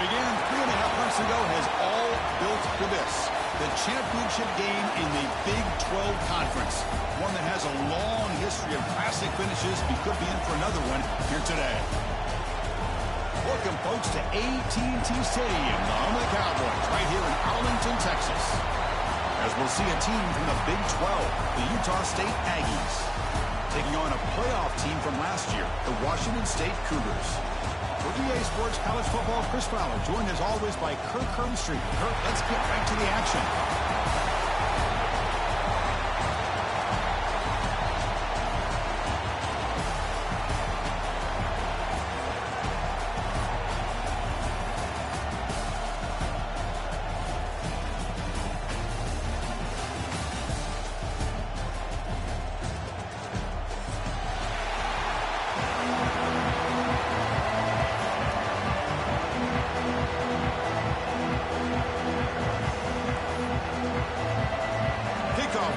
began 3.5 months ago has all built for this. The championship game in the Big 12 Conference. One that has a long history of classic finishes. We could be in for another one here today. Welcome, folks, to AT&T Stadium, the home of the Cowboys, right here in Arlington, Texas. As we'll see a team from the Big 12, the Utah State Aggies, taking on a playoff team from last year, the Washington State Cougars. For EA Sports College Football, Chris Fowler, joined as always by Kirk Herbstreit. Kirk, let's get right to the action.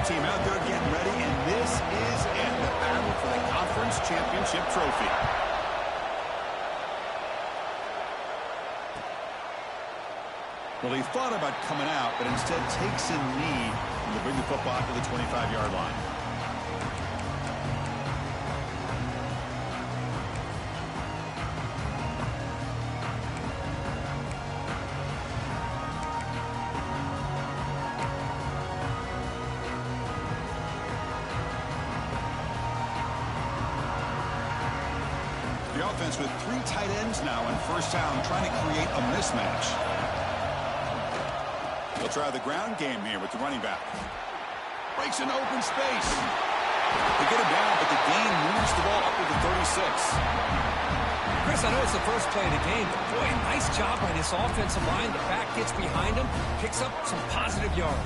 Team out there getting ready, and this is it, the battle for the conference championship trophy. Well, he thought about coming out, but instead takes a knee to bring the football to the 25-yard line. The offense with 3 tight ends now in first down, trying to create a mismatch. They'll try the ground game here with the running back. Breaks an open space. They get him down, but the gain moves the ball up to the 36. Chris, I know it's the first play of the game, but boy, nice job by this offensive line. The back gets behind him, picks up some positive yards.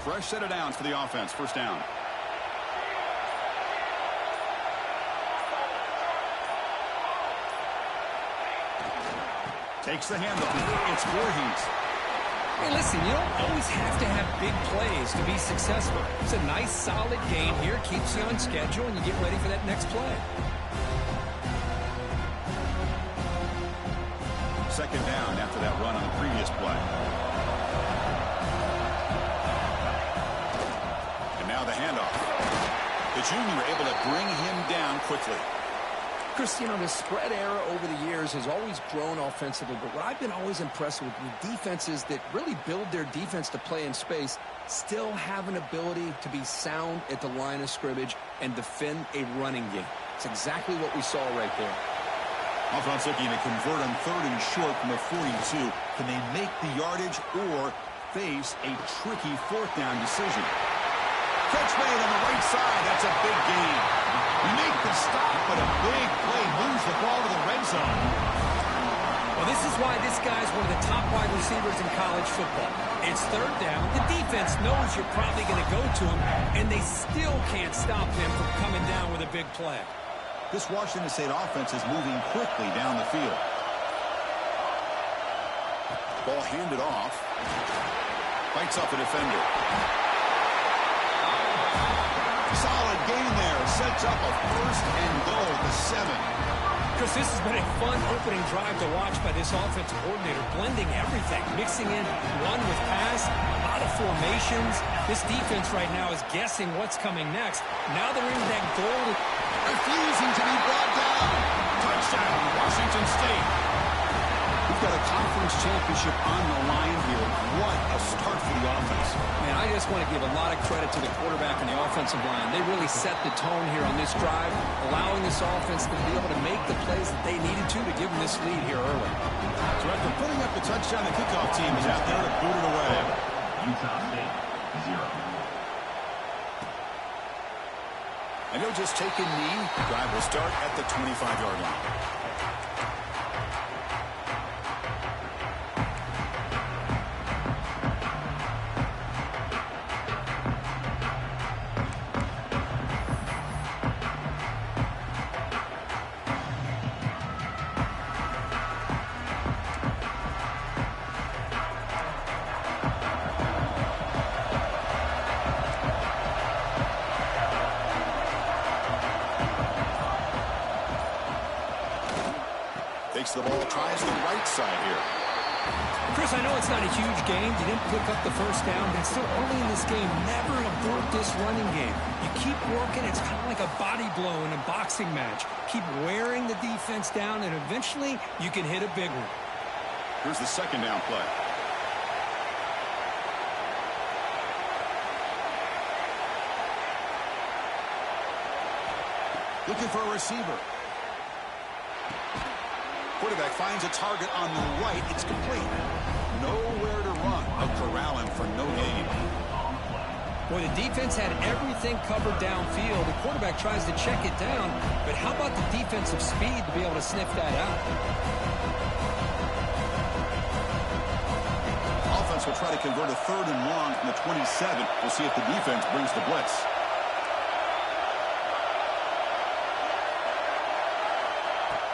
Fresh set of downs for the offense. First down. Takes the handoff. It's Voorhees. Hey, listen, you don't always have to have big plays to be successful. It's a nice, solid gain here. Keeps you on schedule, and you get ready for that next play. Second down after that run on the previous play. And now the handoff. The junior able to bring him down quickly. Chris, you know, the spread era over the years has always grown offensively, but what I've been always impressed with defenses that really build their defense to play in space still have an ability to be sound at the line of scrimmage and defend a running game. It's exactly what we saw right there. Offense looking to convert on 3rd and short from the 42. Can they make the yardage or face a tricky 4th down decision? Catch made on the right side. That's a big gain. We make the stop, but a big play moves the ball to the red zone. Well, this is why this guy's one of the top wide receivers in college football. It's 3rd down. The defense knows you're probably going to go to him, and they still can't stop him from coming down with a big play. This Washington State offense is moving quickly down the field. Ball handed off. Fights up a defender. Solid gain there. Sets up a 1st and goal at the 7. Chris, this has been a fun opening drive to watch by this offensive coordinator, blending everything, mixing in run with pass, a lot of formations. This defense right now is guessing what's coming next. Now they're in that goal. Refusing to be brought down. Touchdown, Washington State. We've got a conference championship on the line here. What a start for the offense. Man, I just want to give a lot of credit to the quarterback and the offensive line. They really set the tone here on this drive, allowing this offense to be able to make the plays that they needed to give them this lead here early. So after putting up the touchdown, the kickoff team is out there to boot it away. Utah State, 0. And he'll just take a knee. The drive will start at the 25-yard line. Fakes the ball, tries the right side here. Chris, I know it's not a huge game. You didn't pick up the first down, but it's still early in this game. Never abort this running game. You keep working. It's kind of like a body blow in a boxing match. Keep wearing the defense down, and eventually you can hit a big one. Here's the second down play. Looking for a receiver. Quarterback finds a target on the right. It's complete. Nowhere to run. They'll corral him for no gain. Well, the defense had everything covered downfield. The quarterback tries to check it down, but how about the defensive speed to be able to sniff that out? Offense will try to convert a 3rd and long from the 27. We'll see if the defense brings the blitz.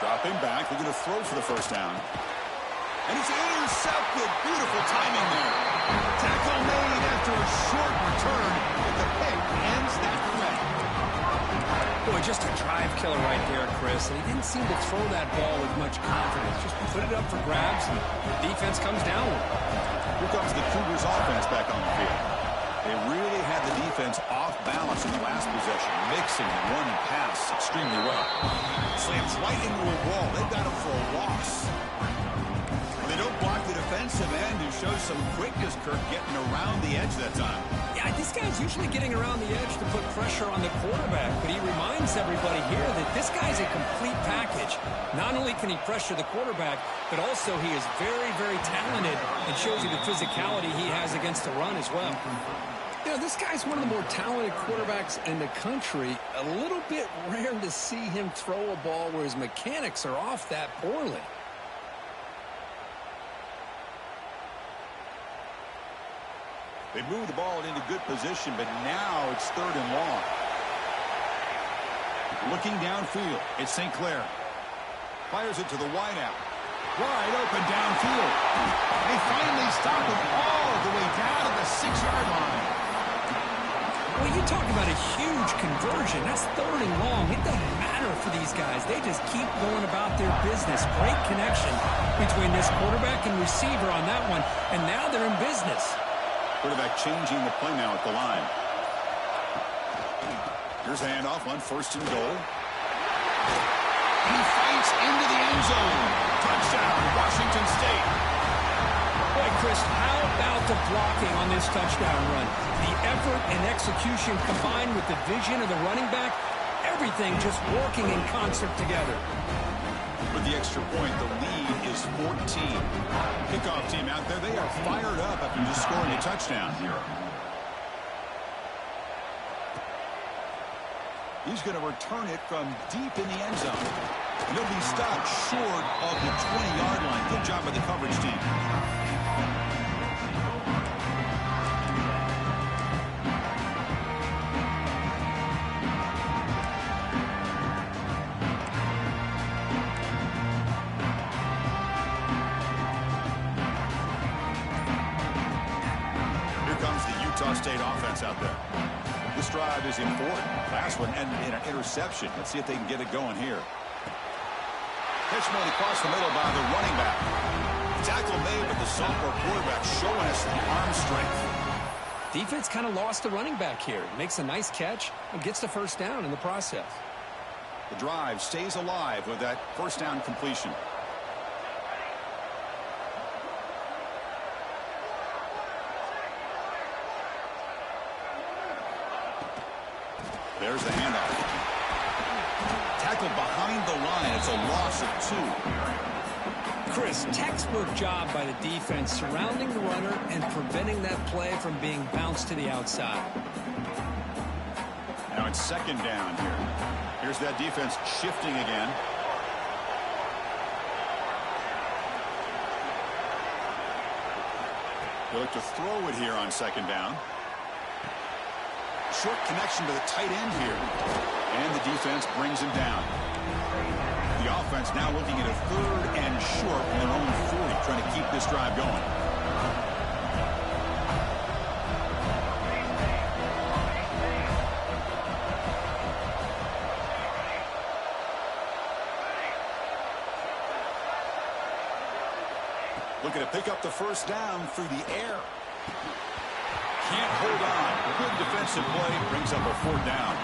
Dropping back, they're going to throw for the first down. And it's intercepted. Beautiful timing there. Tackle made after a short return, but the pick ends that threat. Boy, just a drive killer right there, Chris. And he didn't seem to throw that ball with much confidence. Just put it up for grabs, and the defense comes down with it. Here comes the Cougars offense back on the field. They really had the defense off balance in the last possession, mixing run and pass extremely well. Slams right into a wall. They've got him for a loss. They don't block the defensive end, who shows some quickness, Kirk, getting around the edge that time. Yeah, this guy's usually getting around the edge to put pressure on the quarterback, but he reminds everybody here that this guy's a complete package. Not only can he pressure the quarterback, but also he is very, very talented and shows you the physicality he has against the run as well. You know, this guy's one of the more talented quarterbacks in the country. A little bit rare to see him throw a ball where his mechanics are off that poorly. They move the ball into good position, but now it's 3rd and long. Looking downfield, it's St. Clair. Fires it to the wideout. Wide open downfield. They finally stop him all the way down to the 6-yard line. Well, you talk about a huge conversion. That's 3rd and long. It doesn't matter for these guys. They just keep going about their business. Great connection between this quarterback and receiver on that one, and now they're in business. Quarterback changing the play now at the line. Here's a handoff on 1st and goal. He fights into the end zone. Touchdown, Washington State. Boy, Chris, how about the blocking on this touchdown run? The effort and execution combined with the vision of the running back, everything just working in concert together. With the extra point, the lead is 14. Kickoff team out there, they are fired up after just scoring a touchdown. He's going to return it from deep in the end zone. And he'll be stopped short of the 20-yard line. Good job by the coverage team. State offense out there. This drive is important. Last one ended in an interception. Let's see if they can get it going here. Pitch made across the middle by the running back. Tackle made, but the sophomore quarterback showing us the arm strength. Defense kind of lost the running back here. Makes a nice catch and gets the first down in the process. The drive stays alive with that first down completion. There's the handoff. Tackled behind the line. It's a loss of 2. Chris, textbook job by the defense surrounding the runner and preventing that play from being bounced to the outside. Now it's 2nd down here. Here's that defense shifting again. They look to throw it here on 2nd down. Short connection to the tight end here. And the defense brings him down. The offense now looking at a 3rd and short from their own 40, trying to keep this drive going. Looking to pick up the first down through the air. Can't hold on. Good defensive play. Brings up a 4th down.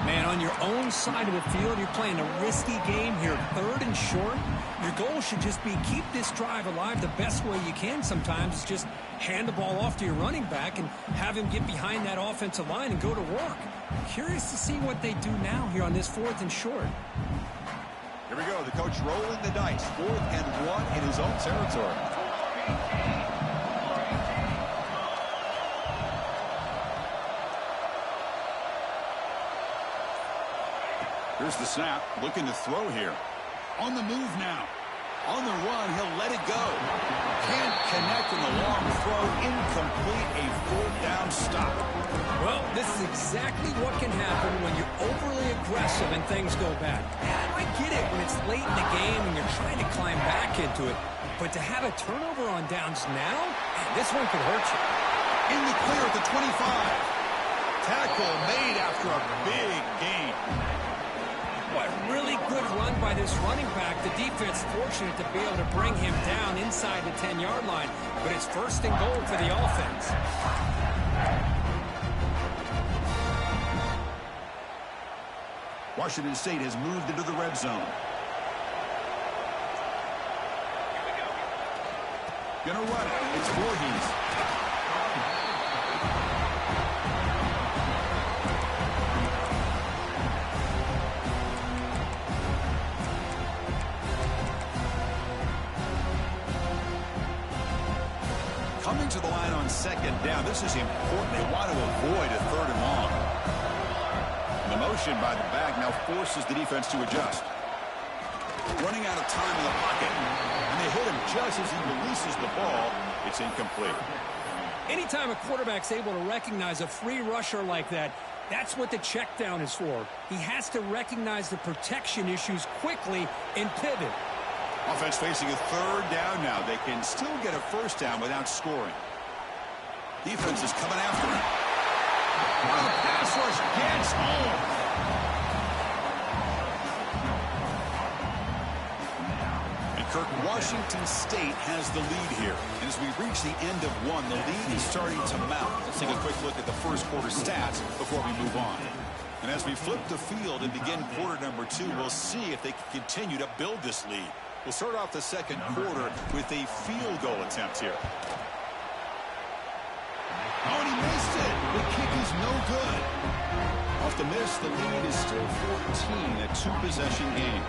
Man, on your own side of the field, you're playing a risky game here. 3rd and short. Your goal should just be keep this drive alive the best way you can sometimes. Is just hand the ball off to your running back and have him get behind that offensive line and go to work. Curious to see what they do now here on this 4th and short. Here we go. The coach rolling the dice. 4th and 1 in his own territory. Here's the snap. Looking to throw here. On the move now. On the run, he'll let it go. Can't connect in the long throw. Incomplete. A 4th down stop. Well, this is exactly what can happen when you're overly aggressive and things go bad. I get it when it's late in the game and you're trying to climb back into it. But to have a turnover on downs now, man, this one could hurt you. In the clear at the 25. Tackle made after a big gain. What a really good run by this running back. The defense fortunate to be able to bring him down inside the 10-yard line. But it's 1st and goal for the offense. Washington State has moved into the red zone. Gonna run it. It's Voorhees. Coming to the line on 2nd down. This is important. They want to avoid a 3rd and long. The motion by the back now forces the defense to adjust. Running out of time in the pocket. And they hit him just as he releases the ball. It's incomplete. Anytime a quarterback's able to recognize a free rusher like that, that's what the check down is for. He has to recognize the protection issues quickly and pivot. Offense facing a 3rd down now. They can still get a 1st down without scoring. Defense is coming after him. Oh, pass rush gets home. And Kirk, Washington State has the lead here. And as we reach the end of 1, the lead is starting to mount. Let's take a quick look at the first quarter stats before we move on. And as we flip the field and begin quarter number 2, we'll see if they can continue to build this lead. We'll start off the second quarter with a field goal attempt here. Oh, and he missed it. The kick is no good. Off the miss, the lead is still 14, a 2-possession game.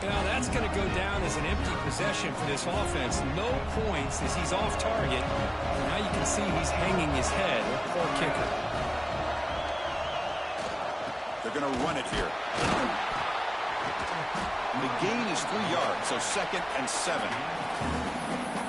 Now that's going to go down as an empty possession for this offense. No points as he's off target. Now you can see he's hanging his head. Poor kicker. They're going to run it here. The gain is 3 yards, so 2nd and 7.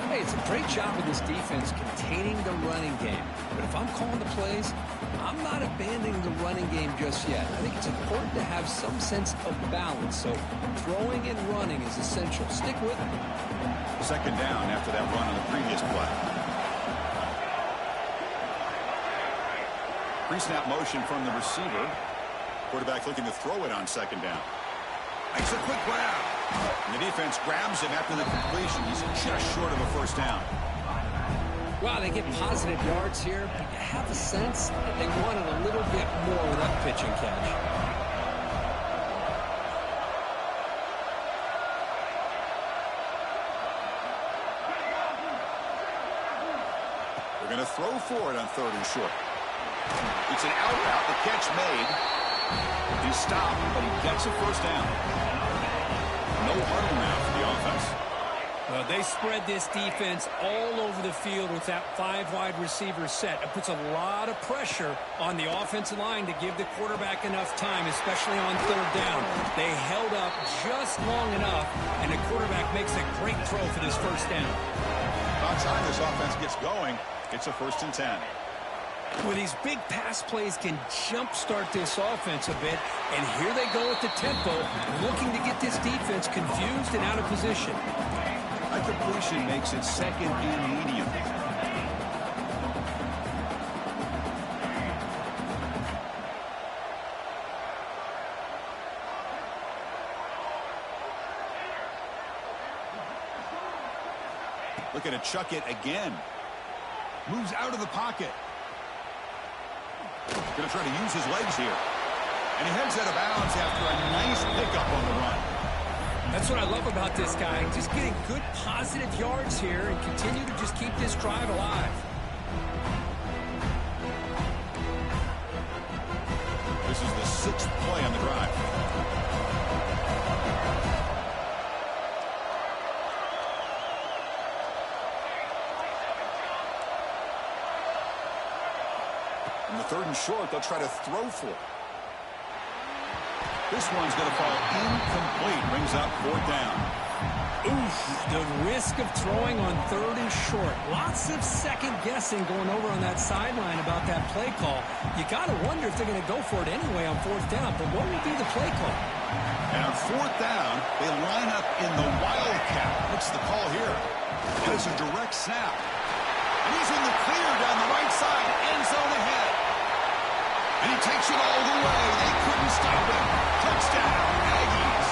Hey, it's a great job of this defense containing the running game. But if I'm calling the plays, I'm not abandoning the running game just yet. I think it's important to have some sense of balance. So throwing and running is essential. Stick with it. 2nd down after that run on the previous play. Pre-snap motion from the receiver. Quarterback looking to throw it on 2nd down. Makes a quick grab. And the defense grabs him after the completion. He's just short of a 1st down. Wow, they get positive yards here, but you have a sense that they wanted a little bit more with that pitch and catch. They're going to throw for it on 3rd and short. It's an out route. The catch made. He stopped, but he gets a 1st down. No huddle now for the offense. Well, they spread this defense all over the field with that 5-wide receiver set. It puts a lot of pressure on the offensive line to give the quarterback enough time, especially on 3rd down. They held up just long enough, and the quarterback makes a great throw for this 1st down. By the time this offense gets going, it's a 1st and 10. Well, these big pass plays can jumpstart this offense a bit, and here they go at the tempo, looking to get this defense confused and out of position. That completion makes it 2nd and medium. Looking to chuck it again. Moves out of the pocket. Going to try to use his legs here. And he heads out of bounds after a nice pickup on the run. That's what I love about this guy. Just getting good positive yards here and continue to just keep this drive alive. This is the 6th play on the drive. On the 3rd and short, they'll try to throw for it. This one's going to fall incomplete. Brings up 4th down. Oof, the risk of throwing on 3rd and short. Lots of second guessing going over on that sideline about that play call. You got to wonder if they're going to go for it anyway on 4th down. But what would be the play call? And on 4th down, they line up in the wildcat. What's the call here? And it's a direct snap. And he's in the clear down the right side. End zone ahead. And he takes it all the way. They couldn't stop him. Touchdown, Aggies.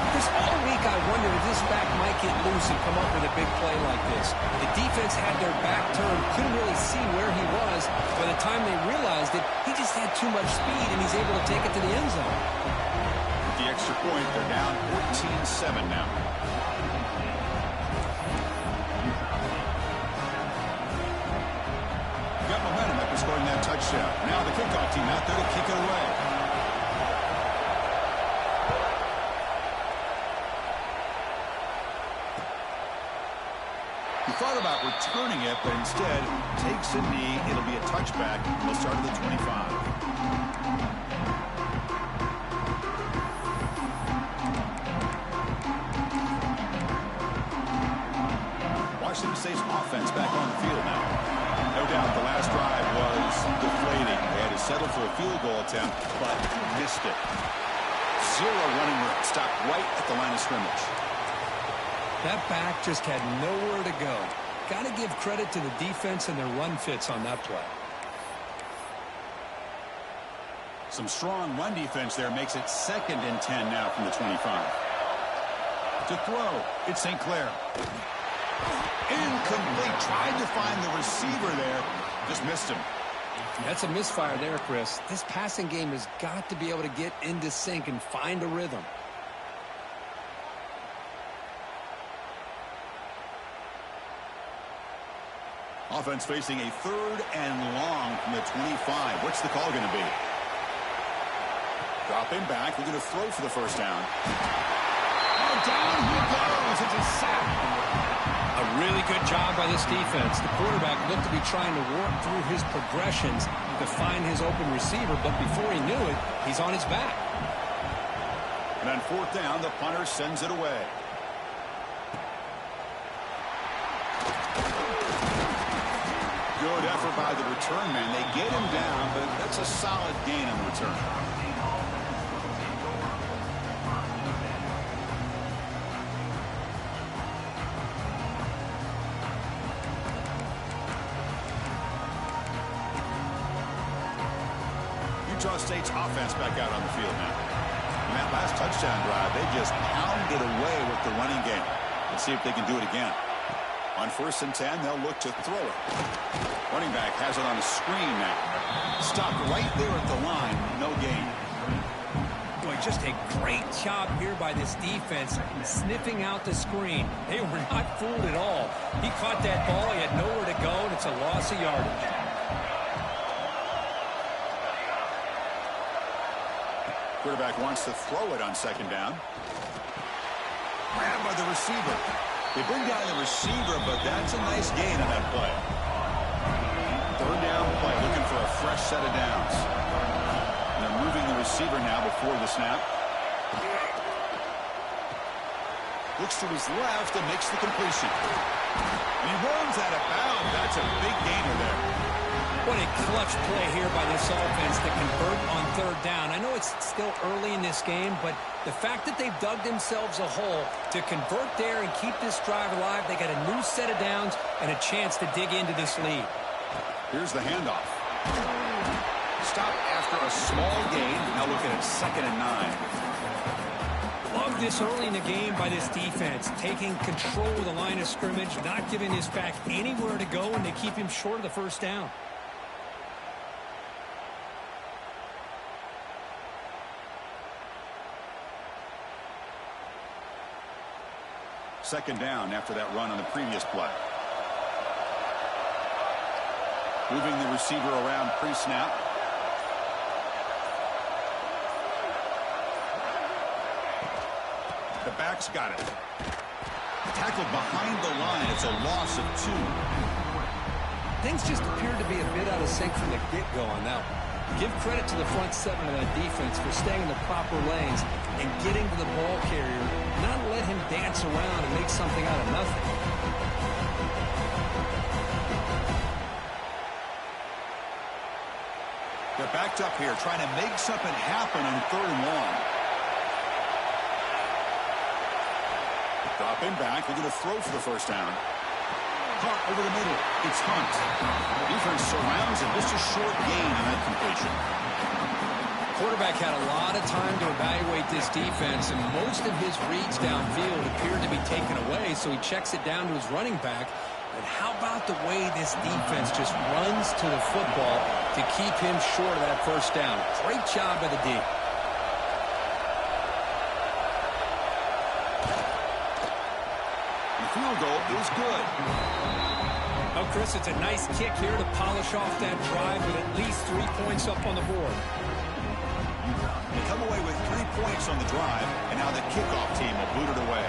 Because all week I wondered if this back might get loose and come up with a big play like this. The defense had their back turned, couldn't really see where he was. By the time they realized it, he just had too much speed, and he's able to take it to the end zone. With the extra point, they're down 14-7 now. Got momentum after scoring that touchdown. Now the kickoff team out there to kick it away. He thought about returning it, but instead takes a knee. It'll be a touchback. We'll start at the 25. Washington State's offense back on the field now. No doubt the last drive was deflating. They had to settle for a field goal attempt, but missed it. 0 running room. Stopped right at the line of scrimmage. That back just had nowhere to go. Got to give credit to the defense and their run fits on that play. Some strong run defense there makes it 2nd and 10 now from the 25. To throw, it's St. Clair. Incomplete. Tried to find the receiver there. Just missed him. That's a misfire there, Chris. This passing game has got to be able to get into sync and find a rhythm. Offense facing a 3rd and long from the 25. What's the call going to be? Dropping back. We're going to throw for the 1st down. Oh, down he goes. It's a sack. A really good job by this defense. The quarterback looked to be trying to work through his progressions to find his open receiver, but before he knew it, he's on his back. And on 4th down, the punter sends it away. Good effort by the return man. They get him down, but that's a solid gain on the return. Ncaa State's offense back out on the field now. In that last touchdown drive, they just pounded away with the running game. Let's see if they can do it again. On 1st and 10, they'll look to throw it. Running back has it on a screen now. Stopped right there at the line. No gain. Boy, just a great job here by this defense sniffing out the screen. They were not fooled at all. He caught that ball. He had nowhere to go, and it's a loss of yardage. Quarterback wants to throw it on 2nd down. Grabbed by the receiver. They bring down the receiver, but that's a nice gain on that play. 3rd down play, looking for a fresh set of downs. And they're moving the receiver now before the snap. Looks to his left and makes the completion. And he runs out of bounds. That's a big gainer there. What a clutch play here by this offense to convert on 3rd down. I know it's still early in this game, but the fact that they've dug themselves a hole to convert there and keep this drive alive, they got a new set of downs and a chance to dig into this lead. Here's the handoff. Stop after a small gain. Now looking at 2nd and 9. Love this early in the game by this defense, taking control of the line of scrimmage, not giving this back anywhere to go, and they keep him short of the first down. Second down after that run on the previous play. Moving the receiver around pre-snap. The back's got it. Tackled behind the line. It's a loss of 2. Things just appeared to be a bit out of sync from the get-go on that one. Give credit to the front seven of that defense for staying in the proper lanes and getting to the ball carrier, not let him dance around and make something out of nothing. They're backed up here trying to make something happen on 3rd and long. Dropping back. They're going to throw for the first down. Caught over the middle. It's Hunt. Defense surrounds him. Just a short gain on that completion. Quarterback had a lot of time to evaluate this defense, and most of his reads downfield appeared to be taken away, so he checks it down to his running back. But how about the way this defense just runs to the football to keep him short of that first down? Great job by the D. The field goal is good. Oh, Chris, it's a nice kick here to polish off that drive with at least 3 points up on the board. They come away with 3 points on the drive, and now the kickoff team will boot it away.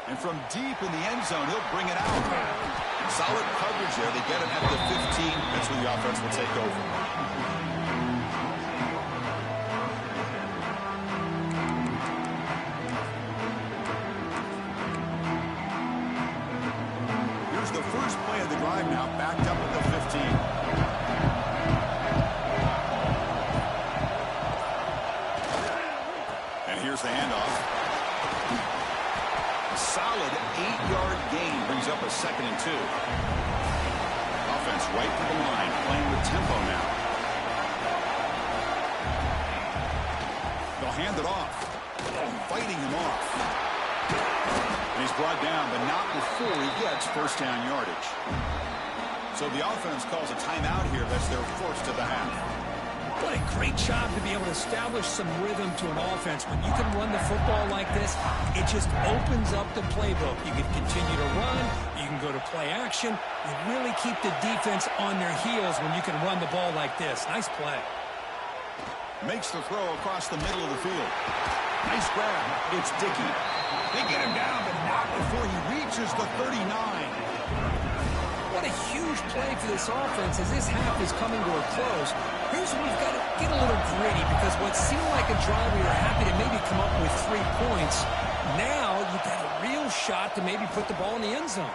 And from deep in the end zone, he'll bring it out. Solid coverage there. They get it at the 15. That's where the offense will take over. Here's the first play of the drive now, backed up at the 15. And here's the handoff. A solid 8-yard gain brings up a 2nd and 2. Offense right to the line, playing with tempo now. They'll hand it off. Fighting him off. And he's brought down, but not before he gets first down yardage. So the offense calls a timeout here. That's their first of the half. What a great job to be able to establish some rhythm to an offense. When you can run the football like this, it just opens up the playbook. You can continue to run. You can go to play action. You really keep the defense on their heels when you can run the ball like this. Nice play. Makes the throw across the middle of the field. Nice grab. It's Dickey. They get him down, but not before he reaches the 39. What a huge play for this offense as this half is coming to a close. Here's where we've got to get a little gritty, because what seemed like a drive we were happy to maybe come up with 3 points, now you've got a real shot to maybe put the ball in the end zone.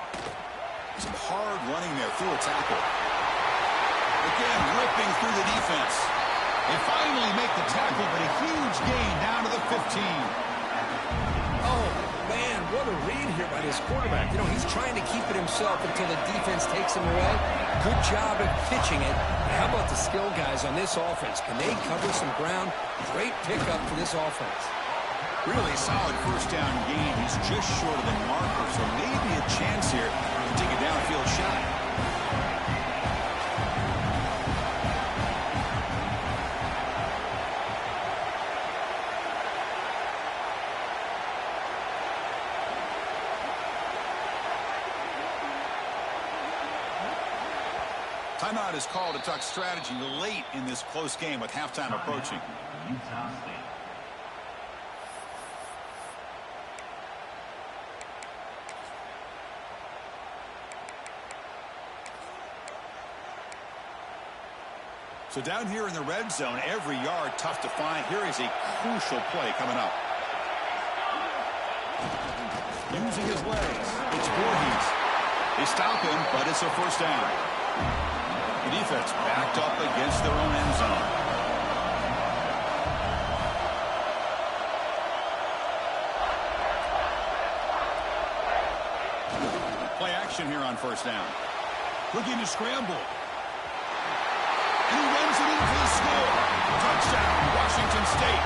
Some hard running there through a tackle. Again, ripping through the defense. They finally make the tackle, but a huge gain down to the 15. Oh, man, what a read here by this quarterback. You know, he's trying to keep it himself until the defense takes him away. Good job at pitching it. How about the skill guys on this offense? Can they cover some ground? Great pickup for this offense. Really solid first down gain. He's just short of the marker, so maybe a chance here to take a downfield shot. Timeout is called to talk strategy late in this close game with halftime approaching. Utah State. So down here in the red zone, every yard tough to find. Here is a crucial play coming up. Using his legs, it's Voorhees. They stop him, but it's a first down. The defense backed up against their own end zone. Play action here on first down. Looking to scramble. And he Touchdown, Washington State.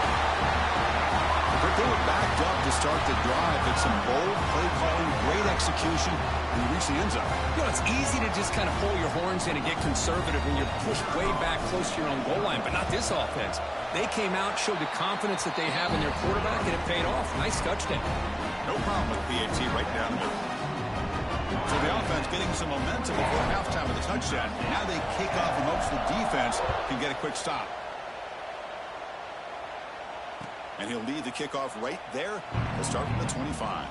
They were backed up to start the drive. It's some bold play calling, great execution, and you reach the end zone. You know, it's easy to just kind of pull your horns in and get conservative when you're pushed way back close to your own goal line, but not this offense. They came out, showed the confidence that they have in their quarterback, and it paid off. Nice touchdown. No problem with PAT right down the middle. So the offense getting some momentum before halftime with a touchdown. Now they kick off and hopes the defense can get a quick stop. And he'll lead the kickoff right there. He'll start from the 25.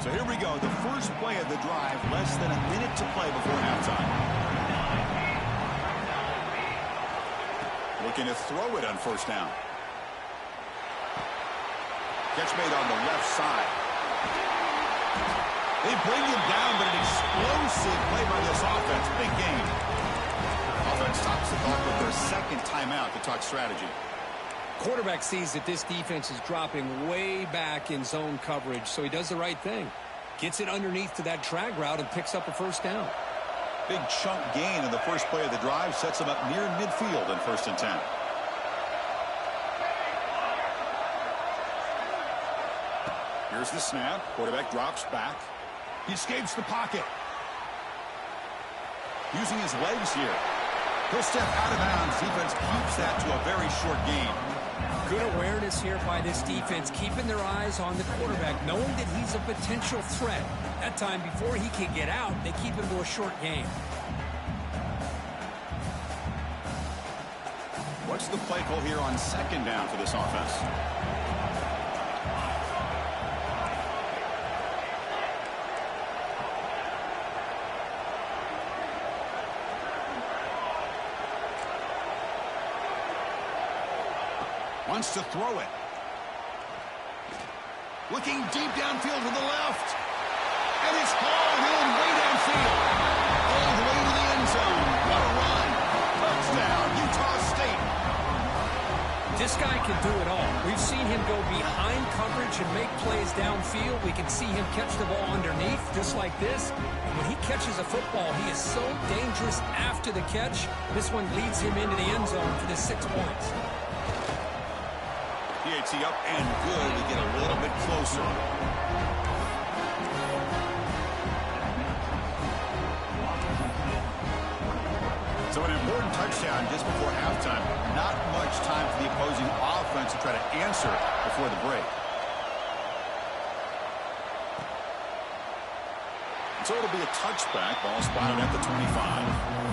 So here we go. The first play of the drive. Less than a minute to play before halftime. Looking to throw it on first down. Catch made on the left side. They bring him down, but an explosive play by this offense. Big game. Offense stops the clock with their second timeout to talk strategy. Quarterback sees that this defense is dropping way back in zone coverage, so he does the right thing. Gets it underneath to that drag route and picks up a first down. Big chunk gain in the first play of the drive. Sets him up near midfield in 1st and 10. Here's the snap. Quarterback drops back. He escapes the pocket. Using his legs here. He'll step out of bounds. Defense keeps that to a very short gain. Good awareness here by this defense, keeping their eyes on the quarterback, knowing that he's a potential threat. That time, before he can get out, they keep him to a short gain. What's the play call here on 2nd down for this offense? Wants to throw it. Looking deep downfield to the left. And it's hauled in way downfield. All the way to the end zone. What a run. Touchdown, Utah State. This guy can do it all. We've seen him go behind coverage and make plays downfield. We can see him catch the ball underneath, just like this. And when he catches a football, he is so dangerous after the catch. This one leads him into the end zone for the 6 points. PAT up and good. We get a little bit closer. So an important touchdown just before halftime. Not much time for the opposing offense to try to answer before the break. So it'll be a touchback. Ball spotted at the 25.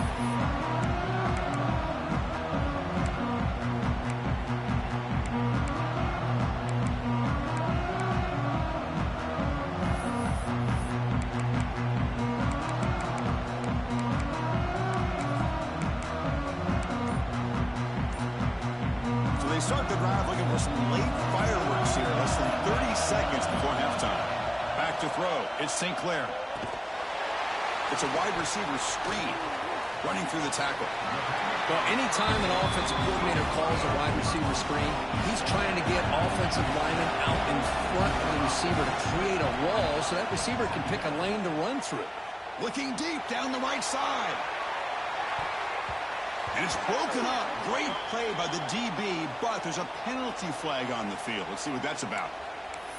Start the drive looking for some late fireworks here. Less than 30 seconds before halftime. Back to throw. It's St. Clair. It's a wide receiver screen. Running through the tackle. Well, anytime an offensive coordinator calls a wide receiver screen, he's trying to get offensive linemen out in front of the receiver to create a wall so that receiver can pick a lane to run through. Looking deep down the right side. And it's broken up. Great play by the DB, but there's a penalty flag on the field. Let's see what that's about.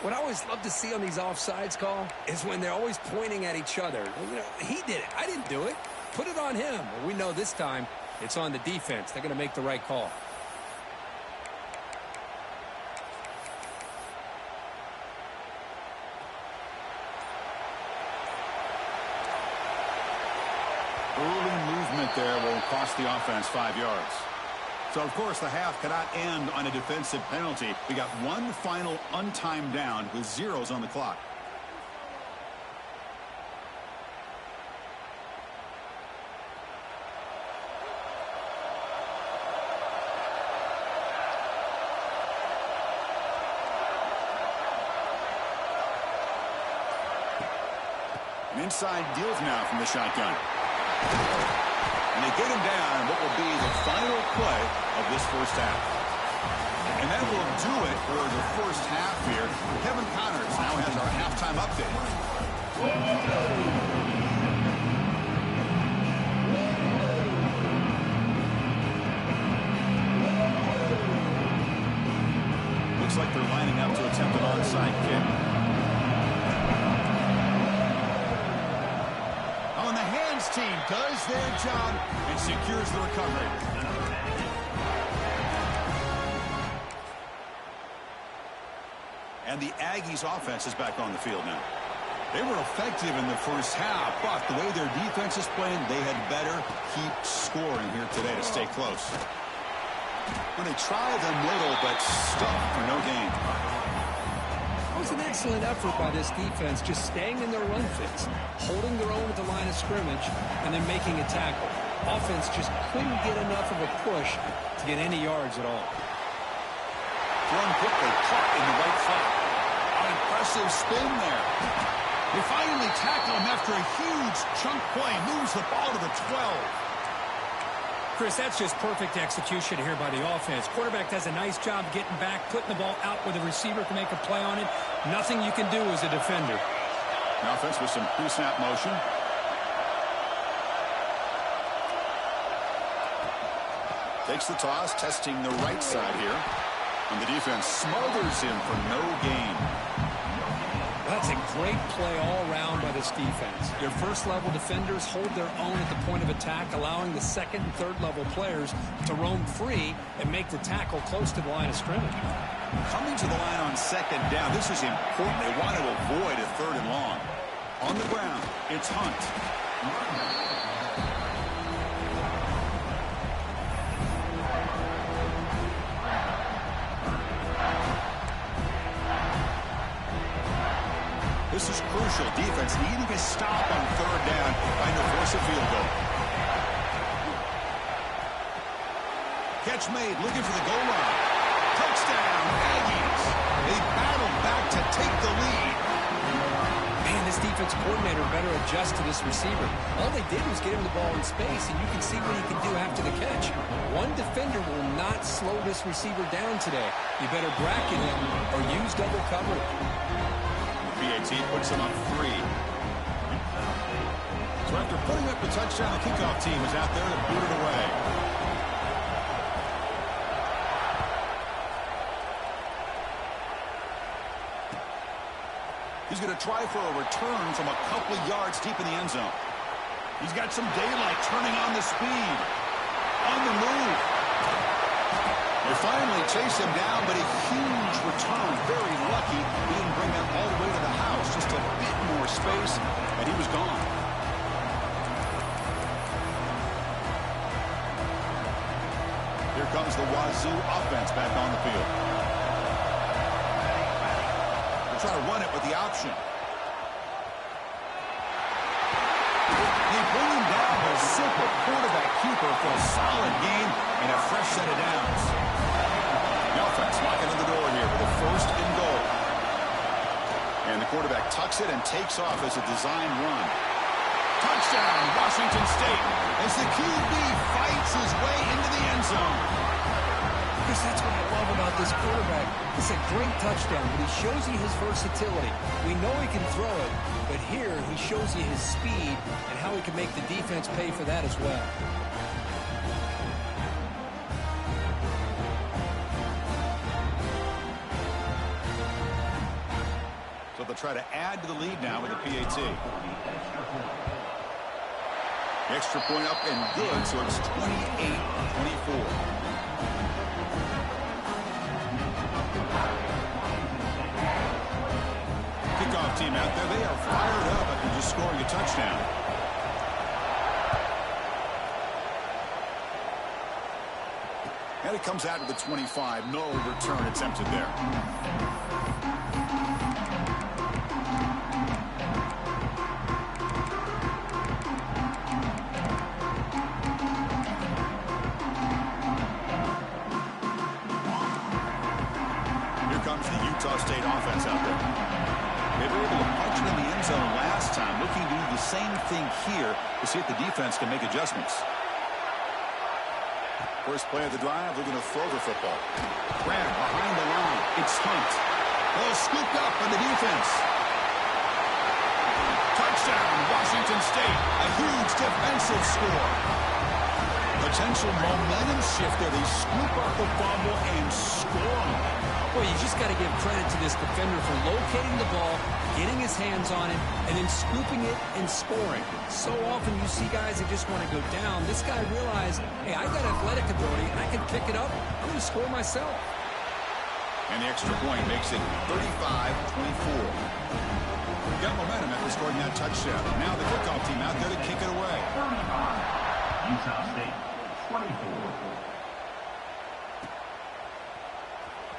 What I always love to see on these offsides call is when they're always pointing at each other. You know, he did it. I didn't do it. Put it on him. Well, we know this time it's on the defense. They're going to make the right call. Early movement there will cost the offense 5 yards. So, of course, the half cannot end on a defensive penalty. We got one final untimed down with zeros on the clock. An inside deal now from the shotgun. And they get him down in what will be the final play of this first half. And that will do it for the first half here. Kevin Connors now has our halftime update. Looks like they're lining up to attempt an onside kick. On the hands team does their job and secures the recovery. And the Aggies offense is back on the field now. They were effective in the first half, but the way their defense is playing, they had better keep scoring here today to stay close. When they tried them little, but stuck for no gain. It was an excellent effort by this defense, just staying in their run fits, holding their own at the line of scrimmage, and then making a tackle. Offense just couldn't get enough of a push to get any yards at all. Thrown quickly, caught in the right flat. An impressive spin there. They finally tackle him after a huge chunk play. Moves the ball to the 12. Chris, that's just perfect execution here by the offense. Quarterback does a nice job getting back, putting the ball out where the receiver can make a play on it. Nothing you can do as a defender. Now offense with some pre-snap motion. Takes the toss, testing the right side here. And the defense smothers him for no gain. That's a great play all around by this defense. Your first-level defenders hold their own at the point of attack, allowing the second and third-level players to roam free and make the tackle close to the line of scrimmage. Coming to the line on second down, this is important. They want to avoid a third and long. On the ground, it's Hunt. This is crucial. Defense needing a stop on third down, trying to force a field goal. Catch made, looking for the goal line. Touchdown, Aggies. They battled back to take the lead. Man, this defense coordinator better adjust to this receiver. All they did was get him the ball in space, and you can see what he can do after the catch. One defender will not slow this receiver down today. You better bracket him or use double cover. PAT puts them up 3. So after putting up the touchdown, the kickoff team is out there to boot it away. He's going to try for a return from a couple of yards deep in the end zone. He's got some daylight, turning on the speed. On the move. They finally chase him down, but a huge return. Very lucky he didn't bring him all the way to the house. Just a bit more space, and he was gone. Here comes the Wazoo offense back on the field. They'll try to run it with the option. They bring him down. A simple quarterback keeper for a solid game and a fresh set of downs. The offense knocking on the door here with a first and goal. And the quarterback tucks it and takes off as a design run. Touchdown, Washington State, as the QB fights his way into the end zone. Chris, that's what I love about this quarterback. It's a great touchdown, but he shows you his versatility. We know he can throw it, but here he shows you his speed and how he can make the defense pay for that as well. So they'll try to add to the lead now with a PAT. Extra point up and good, so it's 28-24. Kickoff team out there. They are fired up after just scoring a touchdown. And it comes out to the 25. No return attempted there. State offense out there. They were able to punch it in the end zone last time, looking to do the same thing here to see if the defense can make adjustments. First play of the drive, they're going to throw the football. Grab behind the line. It's Hunt. Ball scooped up by the defense. Touchdown, Washington State. A huge defensive score. Potential momentum shift there. They scoop up the fumble and score. Well, you just got to give credit to this defender for locating the ball, getting his hands on it, and then scooping it and scoring. So often you see guys that just want to go down. This guy realized, hey, I got athletic ability. I can pick it up. I'm going to score myself. And the extra point makes it 35-24. Got momentum after scoring that touchdown. Now the kickoff team out there to kick it away. Utah State, 24.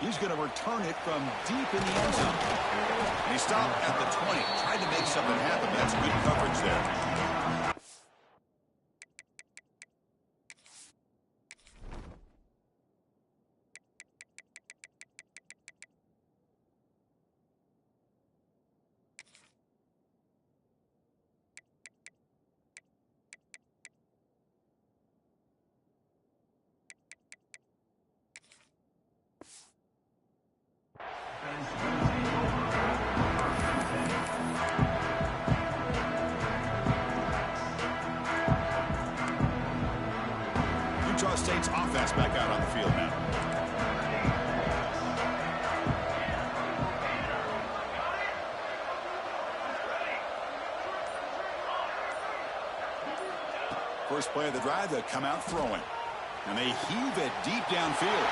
He's going to return it from deep in the end zone. And he stopped at the 20. Tried to make something happen. That's good coverage there. Utah State's offense back out on the field now. First play of the drive, they come out throwing. And they heave it deep downfield.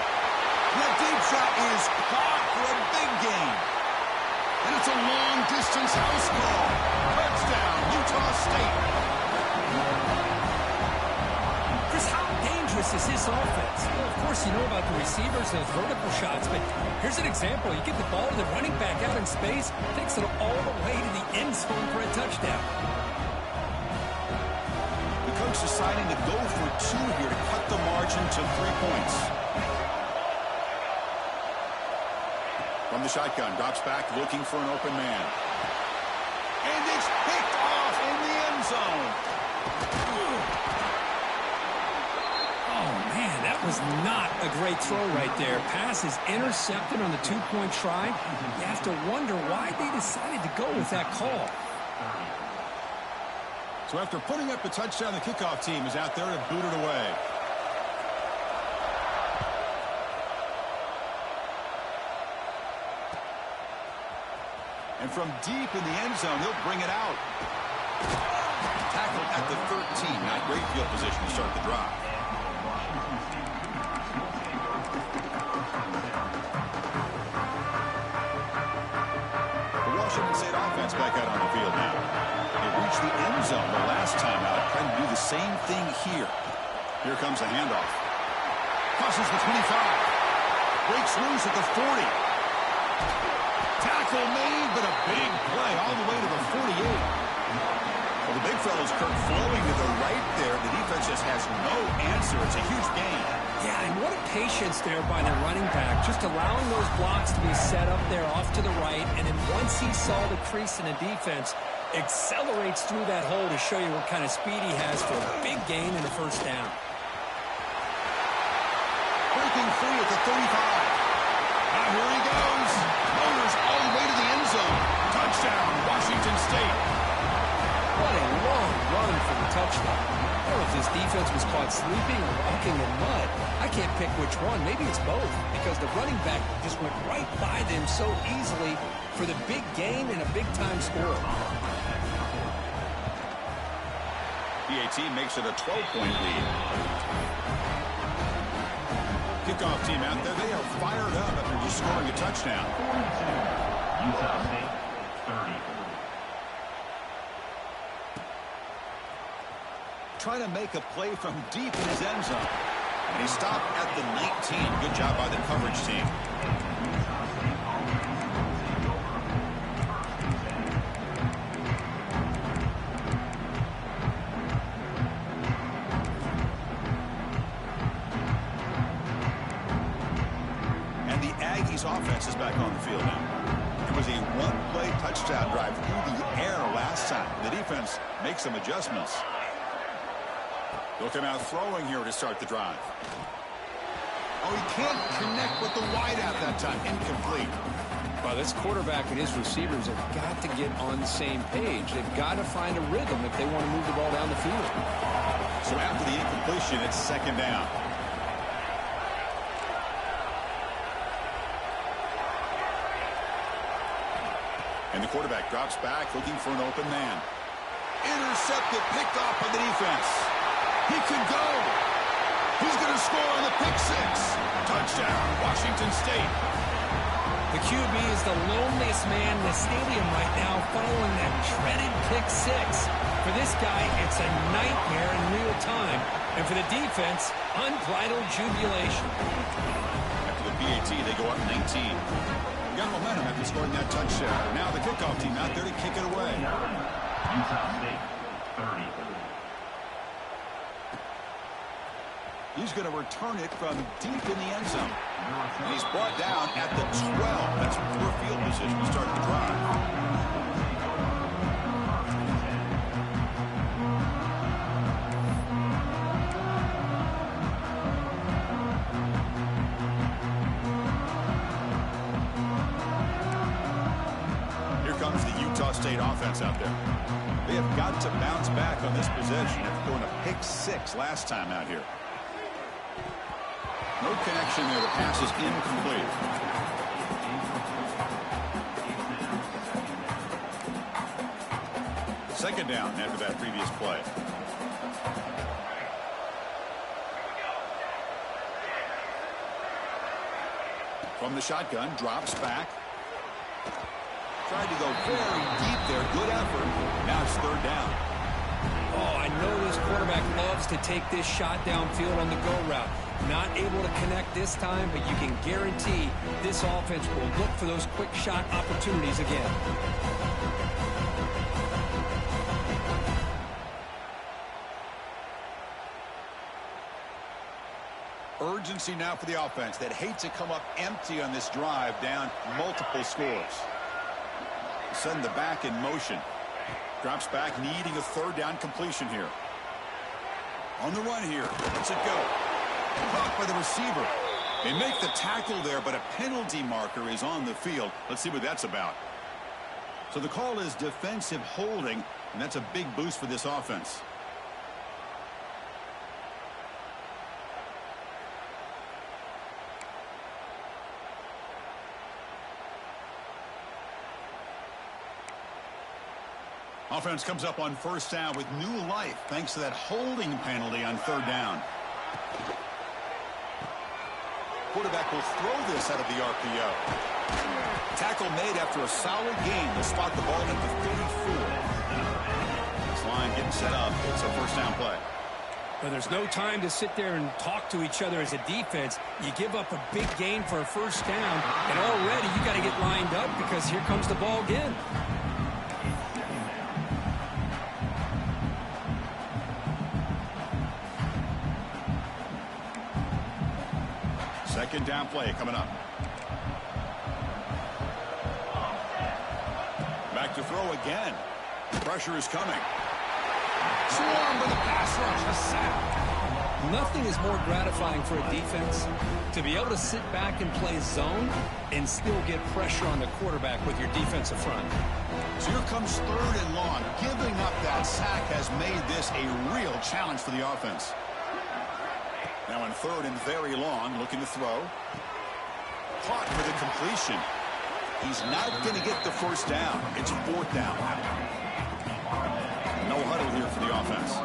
And that deep shot is caught for a big gain. And it's a long-distance house call. Touchdown, Utah State. Chris, how dangerous is this offense? Well, of course, you know about the receivers, those vertical shots, but here's an example. You get the ball to the running back out in space, takes it all the way to the end zone for a touchdown. The coach deciding to go for two here to cut the margin to 3 points. From the shotgun, drops back looking for an open man. And it's picked off in the end zone. Oh, man, that was not a great throw right there. Pass is intercepted on the two-point try. You have to wonder why they decided to go with that call. So after putting up a touchdown, the kickoff team is out there to boot it away. And from deep in the end zone, they'll bring it out. Tackle at the 13. Not great field position to start the drive. The Washington State offense back out on the field now. They reached the end zone the last time out, trying to do the same thing here. Here comes a handoff. Crosses the 25. Breaks loose at the 40. Tackle made, but a big play all the way to the 48. Well, the big fellow's Kirk flowing to the right there. The defense just has no answer. It's a huge gain. Yeah, and what a patience there by the running back, just allowing those blocks to be set up there off to the right, and then once he saw the crease in the defense, accelerates through that hole to show you what kind of speed he has for a big gain in the first down. Breaking free at the 35. Now here he goes. Motors all the way to the end zone. Touchdown, Washington State. What a long run for the touchdown. I don't know if this defense was caught sleeping or walking in mud. I can't pick which one. Maybe it's both, because the running back just went right by them so easily for the big gain and a big-time score. PAT makes it a 12-point lead. Kickoff team out there, they are fired up after just scoring a touchdown. 42. Utah State, 30. Trying to make a play from deep in his end zone. And he stopped at the 19. Good job by the coverage team. And the Aggies offense is back on the field now. It was a one-play touchdown drive through the air last time. The defense makes some adjustments. They'll come out throwing here to start the drive. Oh, he can't connect with the wideout that time. Incomplete. Well, this quarterback and his receivers have got to get on the same page. They've got to find a rhythm if they want to move the ball down the field. So after the incompletion, it's second down. And the quarterback drops back, looking for an open man. Intercepted, picked off by the defense. He could go. He's going to score on the pick six. Touchdown, Washington State. The QB is the loneliest man in the stadium right now following that dreaded pick six. For this guy, it's a nightmare in real time. And for the defense, unbridled jubilation. After the PAT, they go up 19. We got momentum after scoring that touchdown. Now the kickoff team out there to kick it away. Utah State, 30. He's going to return it from deep in the end zone. And he's brought down at the 12. That's poor field position to start the drive. Here comes the Utah State offense out there. They have got to bounce back on this possession after throwing a pick six last time out here. No connection there. The pass is incomplete. Second down after that previous play. From the shotgun, drops back. Tried to go very deep there. Good effort. Now it's third down. Oh, I know this quarterback loves to take this shot downfield on the go route. Not able to connect this time, but you can guarantee this offense will look for those quick shot opportunities again. Urgency now for the offense that hates to come up empty on this drive, down multiple scores. Send the back in motion. Drops back, needing a third down completion here. On the run here. Let's it go. Caught by the receiver. They make the tackle there, but a penalty marker is on the field. Let's see what that's about. So the call is defensive holding, and that's a big boost for this offense. Offense comes up on first down with new life thanks to that holding penalty on third down. Quarterback will throw this out of the RPO. Tackle made after a solid gain to spot the ball at the 34. This line getting set up. It's a first down play. Well, there's no time to sit there and talk to each other as a defense. You give up a big gain for a first down, and already you got to get lined up because here comes the ball again. Second down play coming up. Back to throw again. Pressure is coming. Swarmed with a pass rush. A sack. Nothing is more gratifying for a defense to be able to sit back and play zone and still get pressure on the quarterback with your defensive front. So here comes third and long. Giving up that sack has made this a real challenge for the offense. Now on third and very long, looking to throw. Caught for the completion. He's not going to get the first down. It's fourth down. No huddle here for the offense.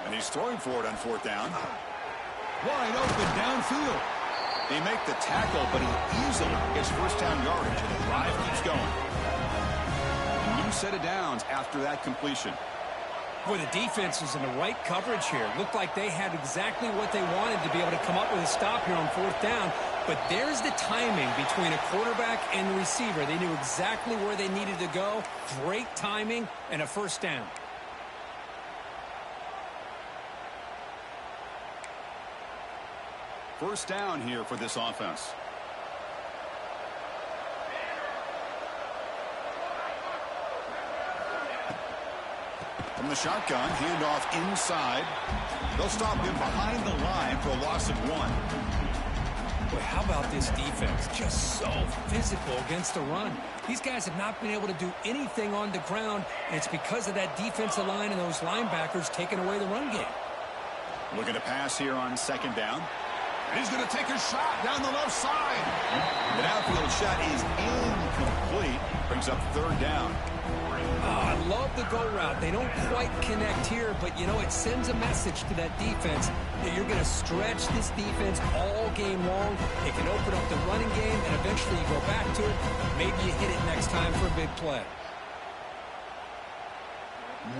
And he's throwing for it on fourth down. Wide open downfield. They make the tackle, but he easily gets first down yardage, and the drive keeps going. A new set of downs after that completion. Boy, the defense is in the right coverage here. Looked like they had exactly what they wanted to be able to come up with a stop here on fourth down. But there's the timing between a quarterback and the receiver. They knew exactly where they needed to go. Great timing and a first down. First down here for this offense. the shotgun, handoff inside. They'll stop him behind the line for a loss of 1. Boy, how about this defense? Just so physical against the run. These guys have not been able to do anything on the ground, and it's because of that defensive line and those linebackers taking away the run game. Looking to pass here on 2nd down. And he's going to take a shot down the left side. The outfield shot is incomplete. Brings up 3rd down. I love the go route. They don't quite connect here, but, you know, it sends a message to that defense that you're going to stretch this defense all game long. It can open up the running game, and eventually you go back to it. Maybe you hit it next time for a big play.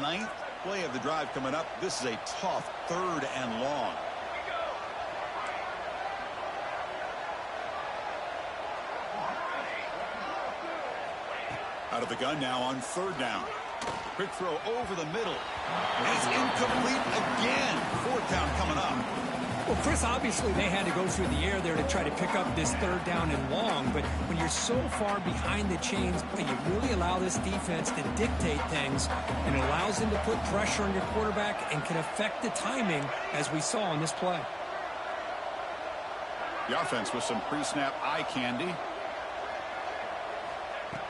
9th play of the drive coming up. This is a tough 3rd and long. Out of the gun now on 3rd down. Quick throw over the middle. And it's incomplete again. 4th down coming up. Well, Chris, obviously they had to go through the air there to try to pick up this 3rd down and long, but when you're so far behind the chains, you really allow this defense to dictate things, and it allows them to put pressure on your quarterback and can affect the timing, as we saw on this play. The offense with some pre-snap eye candy.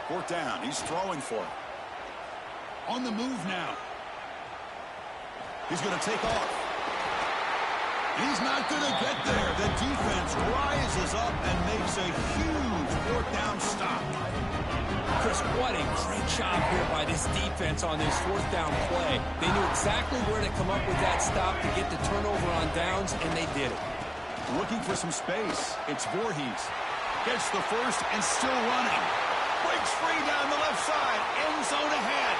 4th down. He's throwing for it. On the move now. He's going to take off. He's not going to get there. The defense rises up and makes a huge 4th down stop. Chris, what a great job here by this defense on this 4th down play. They knew exactly where to come up with that stop to get the turnover on downs, and they did it. Looking for some space. It's Voorhees. Gets the first and still running. Breaks free down the left side. End zone ahead.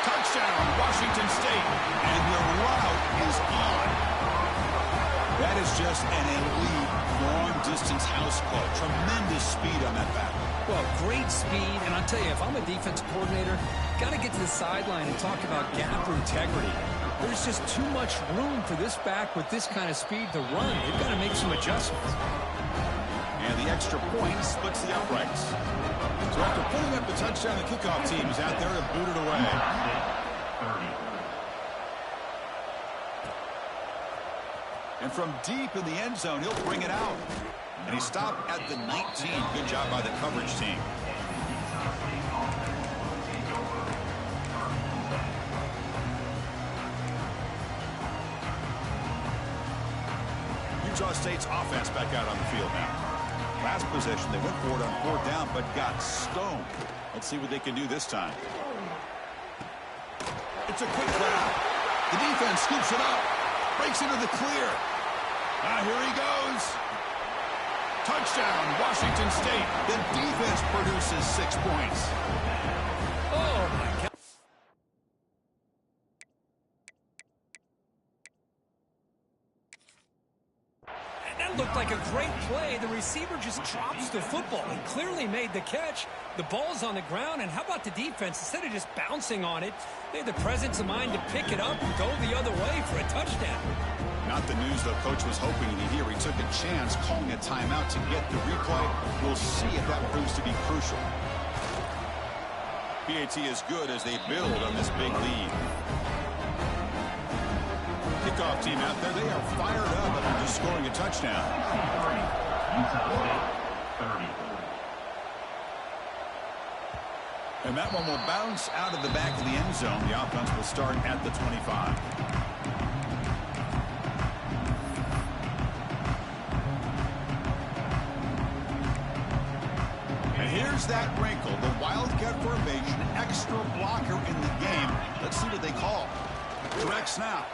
Touchdown, Washington State. And the route is on. That is just an elite long-distance house call. Tremendous speed on that back. Well, great speed. And I'll tell you, if I'm a defense coordinator, got to get to the sideline and talk about gap integrity. There's just too much room for this back with this kind of speed to run. They've got to make some adjustments. And the extra point splits the uprights. So after putting up the touchdown, the kickoff team is out there to boot it away. And from deep in the end zone, he'll bring it out. And he stopped at the 19. Good job by the coverage team. Utah State's offense back out on the field now. Last possession, they went for it on 4th down, but got stoned. Let's see what they can do this time. It's a quick grab. The defense scoops it up. Breaks into the clear. Now here he goes. Touchdown, Washington State. The defense produces 6 points. Oh, my God. That looked like a great play. The receiver just drops the football. He clearly made the catch. The ball's on the ground, and how about the defense? Instead of just bouncing on it, they had the presence of mind to pick it up and go the other way for a touchdown. Not the news the coach was hoping to hear. He took a chance calling a timeout to get the replay. We'll see if that proves to be crucial. PAT is good as they build on this big lead. Kickoff team out there, they are fired up after just scoring a touchdown. 30. And that one will bounce out of the back of the end zone. The offense will start at the 25. And here's that wrinkle, the Wildcat formation, extra blocker in the game. Let's see what they call. Direct snap.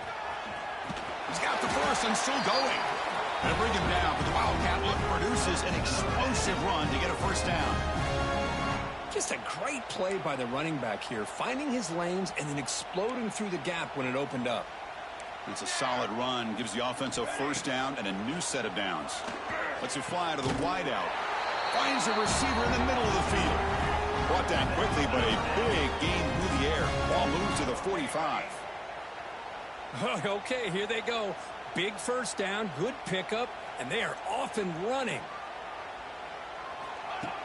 He's got the first and still going. Gonna bring him down, but the Wildcat look produces an explosive run to get a first down. Just a great play by the running back here, finding his lanes and then exploding through the gap when it opened up. It's a solid run, gives the offense a first down and a new set of downs. Lets it fly to the wideout. Finds a receiver in the middle of the field. Brought down quickly, but a big gain through the air. Ball moves to the 45. Okay, here they go. Big first down, good pickup, and they are off and running.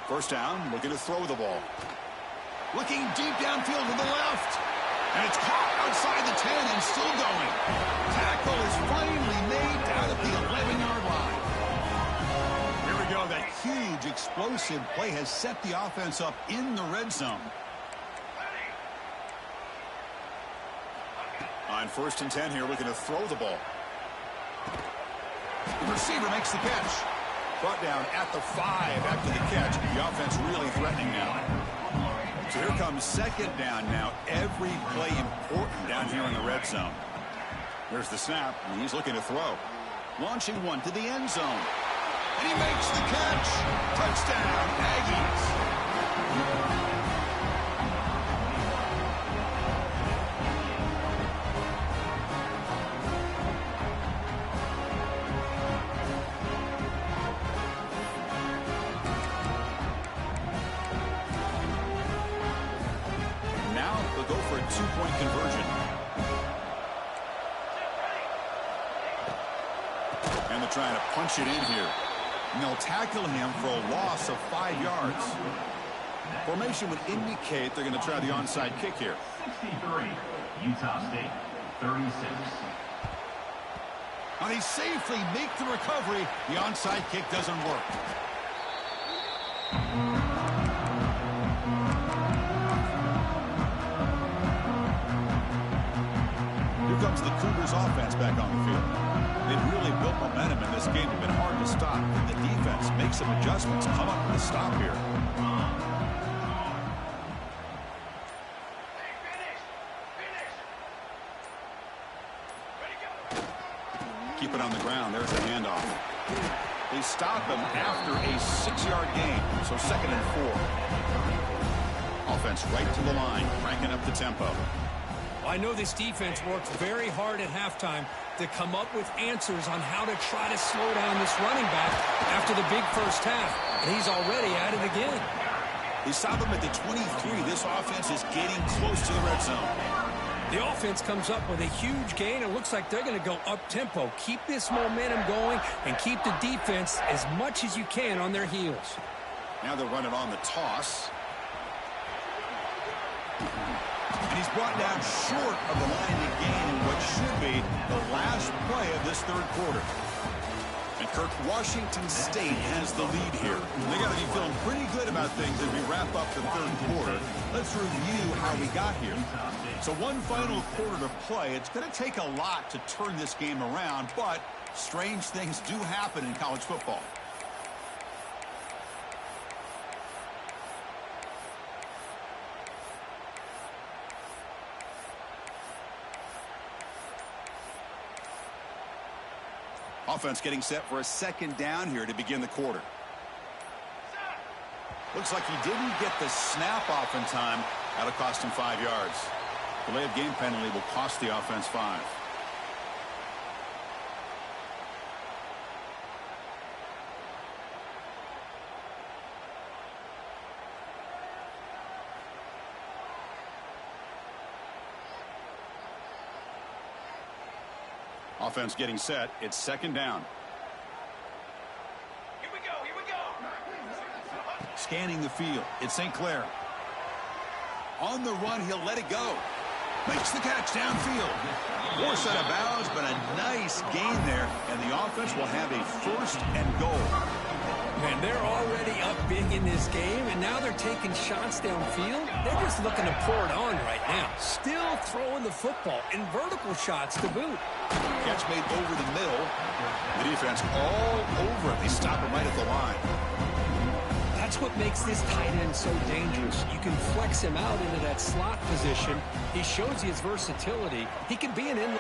First down, looking to throw the ball. Looking deep downfield to the left. And it's caught outside the 10 and still going. Tackle is finally made down at the 11-yard line. Here we go. That huge explosive play has set the offense up in the red zone. On 1st and 10 here, looking to throw the ball. The receiver makes the catch. Brought down at the 5 after the catch. The offense really threatening now. So here comes 2nd down now. Every play important down here in the red zone. There's the snap, and he's looking to throw. Launching one to the end zone. And he makes the catch. Touchdown, Aggies. Go for a 2-point conversion. And they're trying to punch it in here. And they'll tackle him for a loss of 5 yards. Formation would indicate they're going to try the onside kick here. 63, Utah State, 36. Now they safely make the recovery. The onside kick doesn't work. Comes the Cougars offense back on the field. They've really built momentum in this game. It's been hard to stop. And the defense makes some adjustments, come up with a stop here. Keep it on the ground. There's the handoff. They stop him after a 6-yard gain. So 2nd and 4. Offense right to the line, cranking up the tempo. I know this defense worked very hard at halftime to come up with answers on how to try to slow down this running back after the big first half. And he's already at it again. They stop him at the 23. This offense is getting close to the red zone. The offense comes up with a huge gain. It looks like they're going to go up-tempo. Keep this momentum going and keep the defense as much as you can on their heels. Now they're running on the toss. And he's brought down short of the line to gain in what should be the last play of this 3rd quarter. And Kirk, Washington State has the lead here. They got to be feeling pretty good about things as we wrap up the 3rd quarter. Let's review how we got here. So one final quarter to play. It's going to take a lot to turn this game around, but strange things do happen in college football. Offense getting set for a 2nd down here to begin the quarter. Looks like he didn't get the snap off in time. That'll cost him 5 yards. Delay of game penalty will cost the offense 5. Offense getting set. It's 2nd down. Here we go. Scanning the field. It's St. Clair. On the run, he'll let it go. Makes the catch downfield. More set of bounds, but a nice gain there. And the offense will have a 1st and goal. Man, they're already up big in this game, and now they're taking shots downfield. They're just looking to pour it on right now. Still throwing the football, and vertical shots to boot. Catch made over the middle. The defense all over it. They stop him right at the line. That's what makes this tight end so dangerous. You can flex him out into that slot position. He shows you his versatility. He can be an in.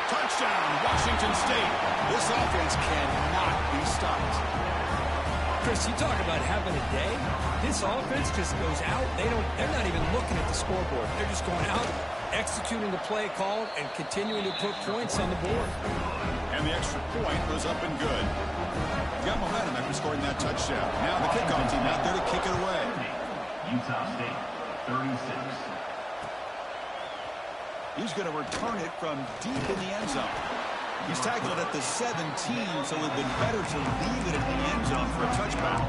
Touchdown, Washington State. This offense cannot be stopped. Chris, you talk about having a day. This offense just goes out. They're not even looking at the scoreboard. They're just going out, executing the play call, and continuing to put points on the board. And the extra point goes up and good. Got momentum after scoring that touchdown. Now the kickoff team out there to kick it away. Utah State, 36. He's going to return it from deep in the end zone. He's tackled at the 17, so it would have been better to leave it in the end zone for a touchback.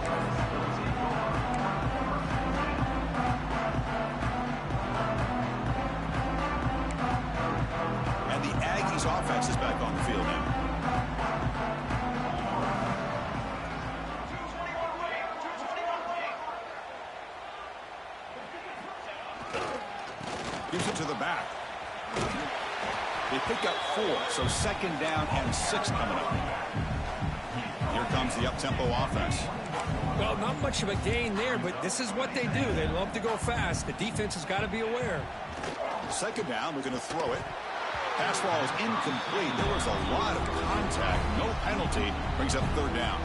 Ncaa26 offense is back on the field now. Gives it to the back. They pick up 4, so 2nd down and 6 coming up. Here comes the up-tempo offense. Well, not much of a gain there, but this is what they do. They love to go fast. The defense has got to be aware. 2nd down, we're going to throw it. Pass ball is incomplete. There was a lot of contact. No penalty. Brings up 3rd down.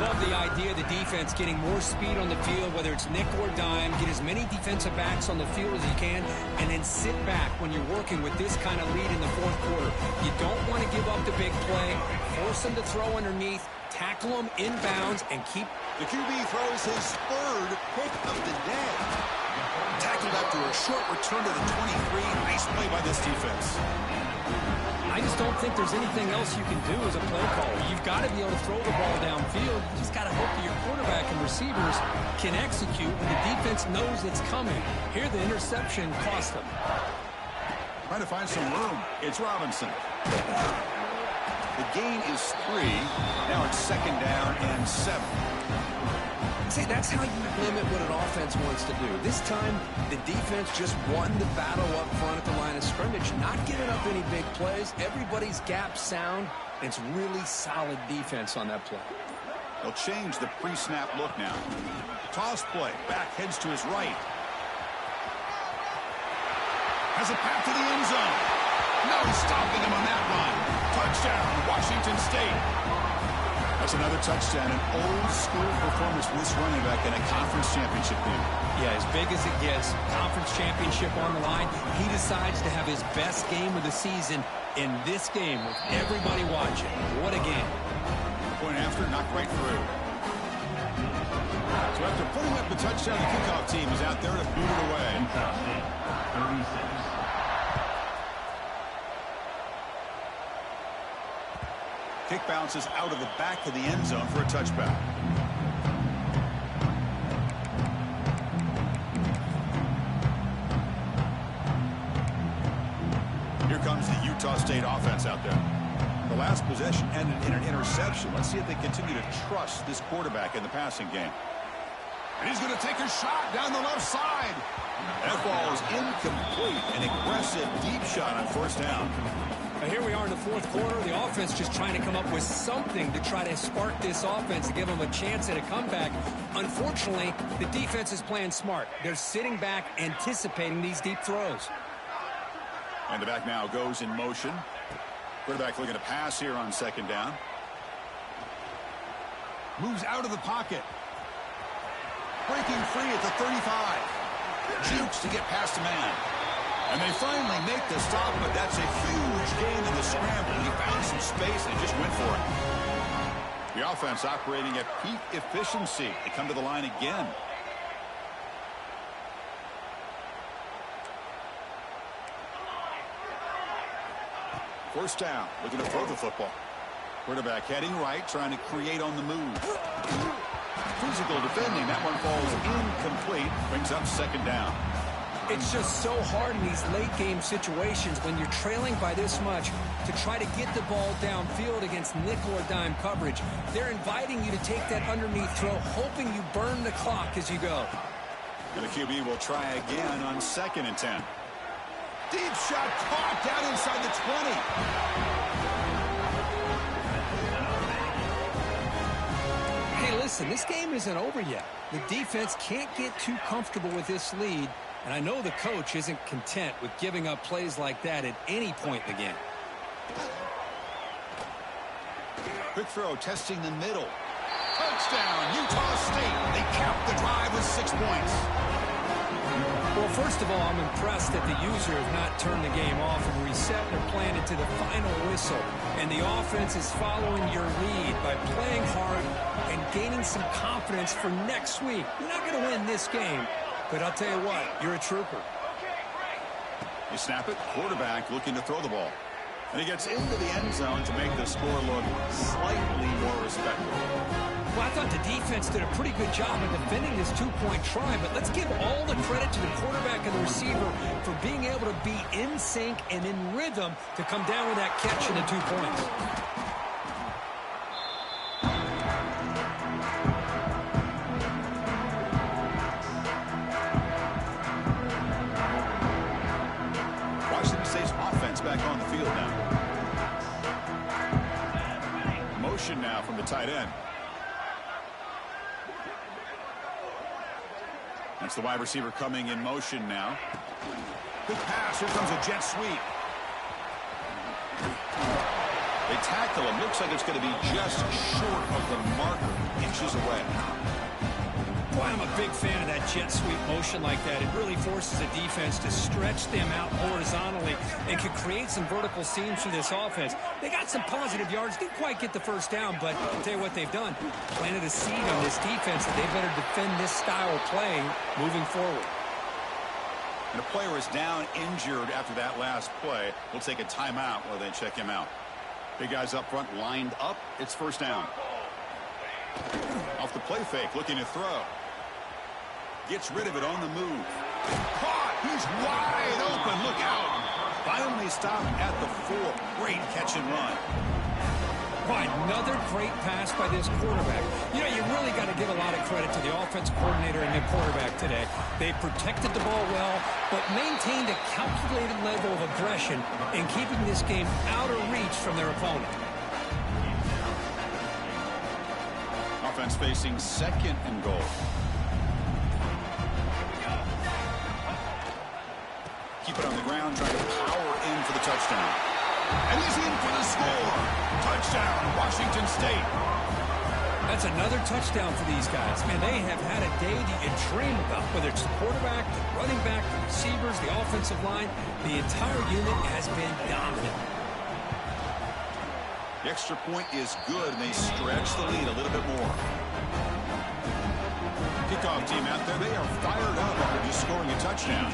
Love the idea of the defense getting more speed on the field, whether it's nickel or dime. Get as many defensive backs on the field as you can, and then sit back when you're working with this kind of lead in the 4th quarter. You don't want to give up the big play. Force them to throw underneath. Tackle them inbounds and keep. The QB throws his 3rd pick of the day. Tackled after a short return to the 23. Nice play by this defense. I just don't think there's anything else you can do as a play caller. You've got to be able to throw the ball downfield. You just got to hope that your quarterback and receivers can execute when the defense knows it's coming. Here, the interception cost them. Trying to find some room. It's Robinson. The gain is 3. Now it's 2nd down and 7. See, that's how you limit what an offense wants to do. This time, the defense just won the battle up front at the line of scrimmage, not giving up any big plays. Everybody's gap sound. It's really solid defense on that play. They'll change the pre-snap look now. Toss play. Back heads to his right. Has a path to the end zone. No stopping him on that run. Touchdown, Washington State. That's another touchdown, an old-school performance for this running back in a conference championship game. Yeah, as big as it gets, conference championship on the line. He decides to have his best game of the season in this game with everybody watching. What a game. Point after, knocked right through. So after putting up the touchdown, the kickoff team is out there to boot it away. Utah State, 36. Kick bounces out of the back of the end zone for a touchback. Here comes the Utah State offense out there. The last possession ended in an interception. Let's see if they continue to trust this quarterback in the passing game. And he's going to take a shot down the left side. That ball is incomplete. An aggressive deep shot on 1st down. Now here we are in the 4th quarter. The offense just trying to come up with something to try to spark this offense to give them a chance at a comeback. Unfortunately, the defense is playing smart. They're sitting back, anticipating these deep throws. And the back now goes in motion. Quarterback looking to pass here on 2nd down. Moves out of the pocket. Breaking free at the 35. Jukes to get past a man. And they finally make the stop, but that's a huge gain in the scramble. He found some space and just went for it. The offense operating at peak efficiency. They come to the line again. First down, looking to throw the football. Quarterback heading right, trying to create on the move. Physical defending. That one falls incomplete. Brings up 2nd down. It's just so hard in these late-game situations when you're trailing by this much to try to get the ball downfield against nickel or dime coverage. They're inviting you to take that underneath throw, hoping you burn the clock as you go. And the QB will try again on 2nd and 10. Deep shot caught down inside the 20. Hey, listen, this game isn't over yet. The defense can't get too comfortable with this lead. And I know the coach isn't content with giving up plays like that at any point in the game. Quick throw, testing the middle. Touchdown, Utah State. They cap the drive with 6 points. Well, first of all, I'm impressed that the user has not turned the game off and reset their plan into the final whistle. And the offense is following your lead by playing hard and gaining some confidence for next week. You're not going to win this game. But I'll tell you what, you're a trooper. You snap it, quarterback looking to throw the ball. And he gets into the end zone to make the score look slightly more respectable. Well, I thought the defense did a pretty good job of defending this two-point try, but let's give all the credit to the quarterback and the receiver for being able to be in sync and in rhythm to come down with that catch and the 2 points. Washington State's offense back on the field now. Motion now from the tight end. That's the wide receiver coming in motion now. Good pass. Here comes a jet sweep. They tackle him. Looks like it's going to be just short of the marker, inches away. Boy, I'm a big fan of that jet sweep motion like that. It really forces a defense to stretch them out horizontally and can create some vertical seams for this offense. They got some positive yards. Didn't quite get the first down, but I'll tell you what they've done. Planted a seed on this defense that they better defend this style of play moving forward. And a player is down injured after that last play. We'll take a timeout while they check him out. Big guys up front lined up. It's first down. Off the play fake, looking to throw. Gets rid of it on the move. Caught! He's wide open. Look out. Finally stopped at the 4. Great catch and run. Boy, another great pass by this quarterback. You know, you really got to give a lot of credit to the offense coordinator and the quarterback today. They protected the ball well, but maintained a calculated level of aggression in keeping this game out of reach from their opponent. Offense facing second and goal. Keep it on the ground, trying to power in for the touchdown. And he's in for the score. Touchdown, Washington State. That's another touchdown for these guys. Man, they have had a day that you dream about, whether it's the quarterback, the running back, the receivers, the offensive line. The entire unit has been dominant. The extra point is good, and they stretch the lead a little bit more. Kickoff team out there, they are fired up after just scoring a touchdown.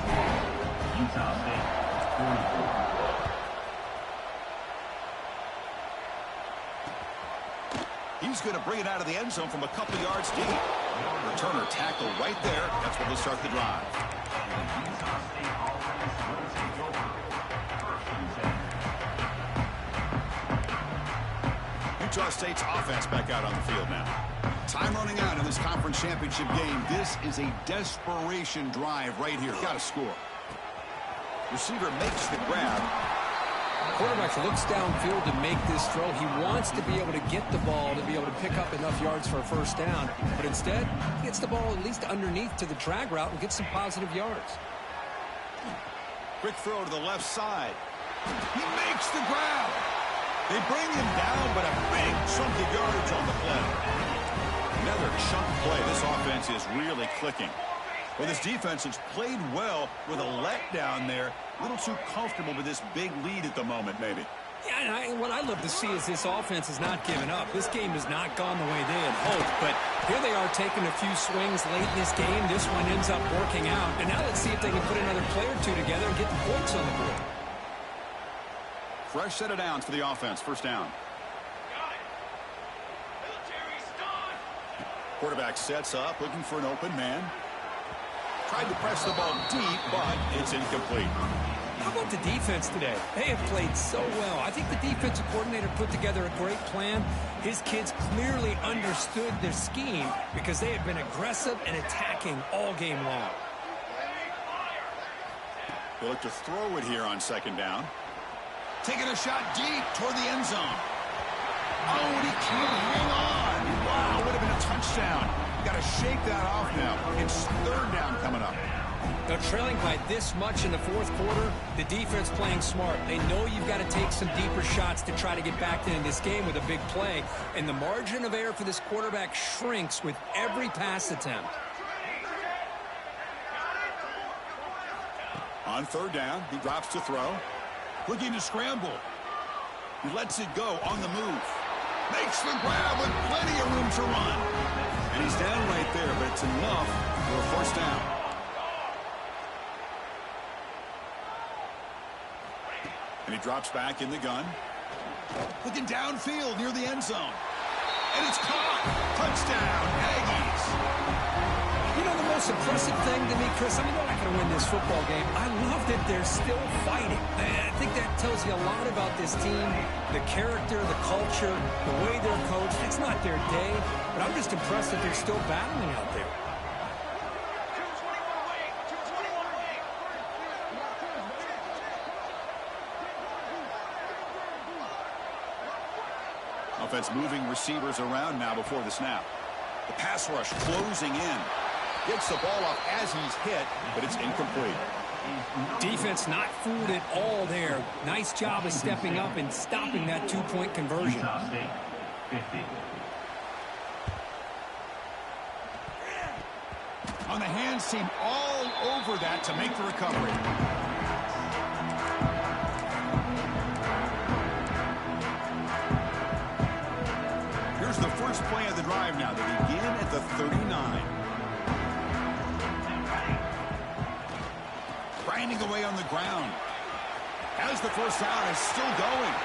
Utah State, 44. He's going to bring it out of the end zone from a couple yards deep. Returner tackle right there. That's what will start the drive. Utah State offense will take over. Utah State's offense back out on the field now. Time running out in this conference championship game. This is a desperation drive right here. Got to score. Receiver makes the grab. Quarterback looks downfield to make this throw. He wants to be able to get the ball to be able to pick up enough yards for a first down. But instead, he gets the ball at least underneath to the drag route and gets some positive yards. Quick throw to the left side. He makes the grab. They bring him down, but a big chunk of yardage on the play. Another chunk play. This offense is really clicking. Well, this defense has played well with a letdown there. A little too comfortable with this big lead at the moment, maybe. Yeah, and what I love to see is this offense has not given up. This game has not gone the way they had hoped, but here they are taking a few swings late in this game. This one ends up working out, and now let's see if they can put another play or two together and get the points on the board. Fresh set of downs for the offense. First down. Quarterback sets up, looking for an open man. Tried to press the ball deep, but it's incomplete. How about the defense today? They have played so well. I think the defensive coordinator put together a great plan. His kids clearly understood their scheme because they have been aggressive and attacking all game long. They look to throw it here on second down. Taking a shot deep toward the end zone. Oh, and he can't hang on. Wow, would have been a touchdown. Got to shake that off now. It's third down coming up. They're trailing by this much in the fourth quarter. The defense playing smart. They know you've got to take some deeper shots to try to get back into this game with a big play. And the margin of error for this quarterback shrinks with every pass attempt. On third down, he drops to throw. Looking to scramble. He lets it go on the move. Makes the grab with plenty of room to run. And he's down right there, but it's enough for a first down. And he drops back in the gun. Looking downfield near the end zone. And it's caught. Touchdown. most impressive thing to me, Chris, I mean, they're not going to win this football game. I love that they're still fighting. I think that tells you a lot about this team, the character, the culture, the way they're coached. It's not their day, but I'm just impressed that they're still battling out there. Offense moving receivers around now before the snap. The pass rush closing in. Gets the ball off as he's hit, but it's incomplete. Defense not fooled at all there. Nice job of stepping up and stopping that two-point conversion. On the hands team all over that to make the recovery. Here's the first play of the drive now. They begin at the 39. Grinding away on the ground. Has the first down, is still going.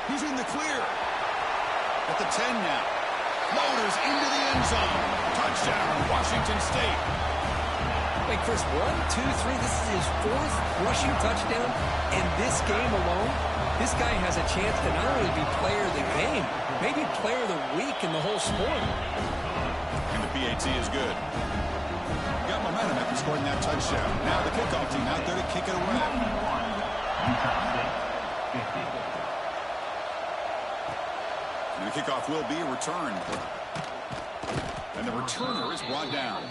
He's in the clear. At the 10 now. Floaters into the end zone. Touchdown, Washington State. Wait, Chris, 1, 2, 3. This is his fourth rushing touchdown in this game alone. This guy has a chance to not only be player of the game, maybe player of the week in the whole sport. And the PAT is good. Got momentum after scoring that touchdown. Now the kickoff team out there to kick it away. And the kickoff will be returned. And the returner is brought down.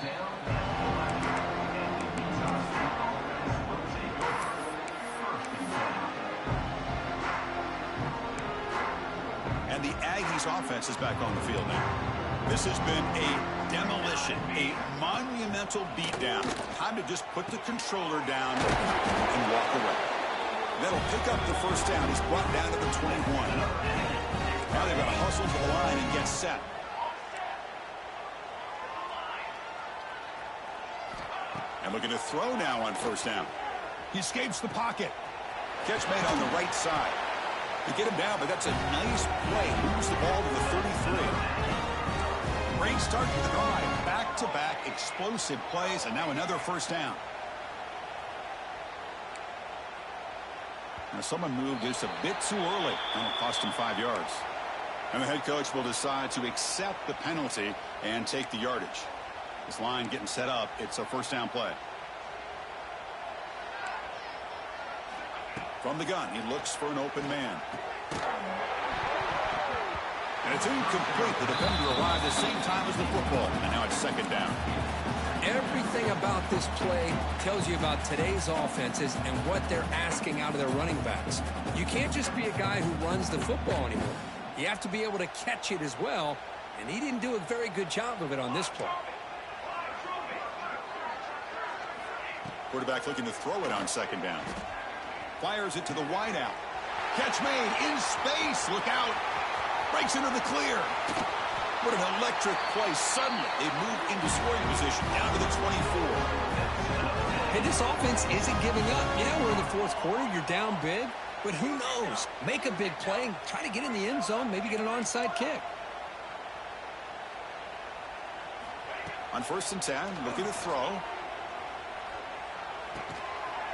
And the Aggies offense is back on the field now. This has been a demolition, a monumental beatdown. Time to just put the controller down and walk away. That'll pick up the first down. He's brought down to the 21. Now they've got to hustle to the line and get set. And looking to throw now on first down. He escapes the pocket. Catch made on the right side. They get him down, but that's a nice play. Moves the ball to the 33. Great start to the drive. Back-to-back explosive plays, and now another first down. Now someone moved just a bit too early. And it cost him 5 yards. And the head coach will decide to accept the penalty and take the yardage. This line getting set up. It's a first down play. From the gun, he looks for an open man. And it's incomplete. The defender arrived the same time as the football. And now it's second down. Everything about this play tells you about today's offenses and what they're asking out of their running backs. You can't just be a guy who runs the football anymore. You have to be able to catch it as well. And he didn't do a very good job of it on this play. Quarterback looking to throw it on second down. Fires it to the wideout. Catch made in space. Look out. Breaks into the clear. What an electric play. Suddenly, they move into scoring position down to the 24. Hey, this offense isn't giving up. Yeah, we're in the fourth quarter. You're down big. But who knows? Make a big play. Try to get in the end zone. Maybe get an onside kick. On 1st and 10, looking to throw.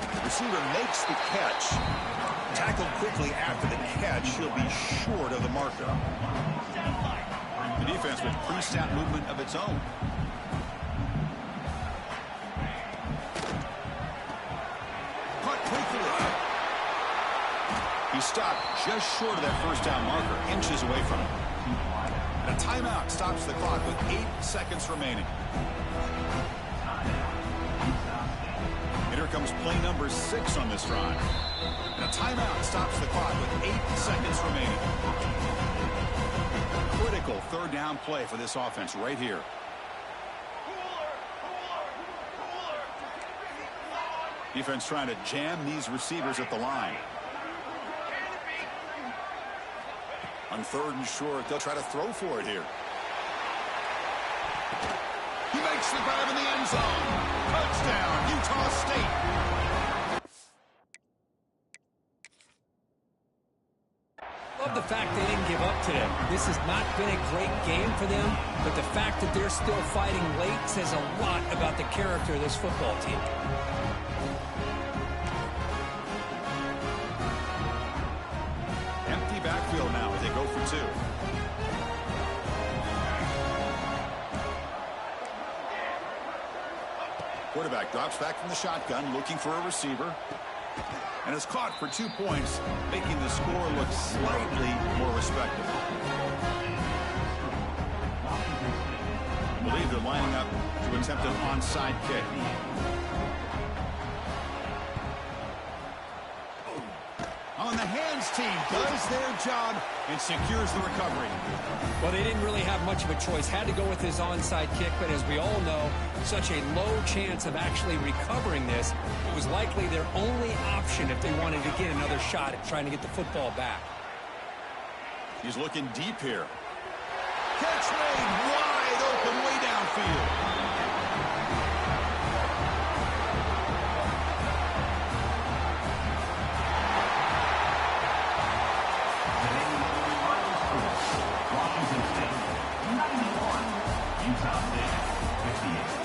The receiver makes the catch. Tackled quickly after the catch. He'll be short of the marker. The defense with pre-snap movement of its own. Caught quickly. He stopped just short of that first down marker, inches away from it. And a timeout stops the clock with 8 seconds remaining. And here comes play number 6 on this drive. And a timeout stops the clock with 8 seconds remaining. Critical third down play for this offense right here. Defense trying to jam these receivers at the line. On 3rd and short, they'll try to throw for it here. He makes the grab in the end zone. Touchdown, Utah State. Love the fact they didn't give up today. This has not been a great game for them, but the fact that they're still fighting late says a lot about the character of this football team. Empty backfield now as they go for 2. Quarterback drops back from the shotgun, looking for a receiver. And is caught for 2 points, making the score look slightly more respectable. I believe they're lining up to attempt an onside kick. On the hands team does their job and secures the recovery. Well, they didn't really have much of a choice. Had to go with his onside kick, but as we all know, such a low chance of actually recovering this. It was likely their only option if they wanted to get another shot at trying to get the football back. He's looking deep here. Catch made wide open way downfield. Washington State, 91. Utah State, 58.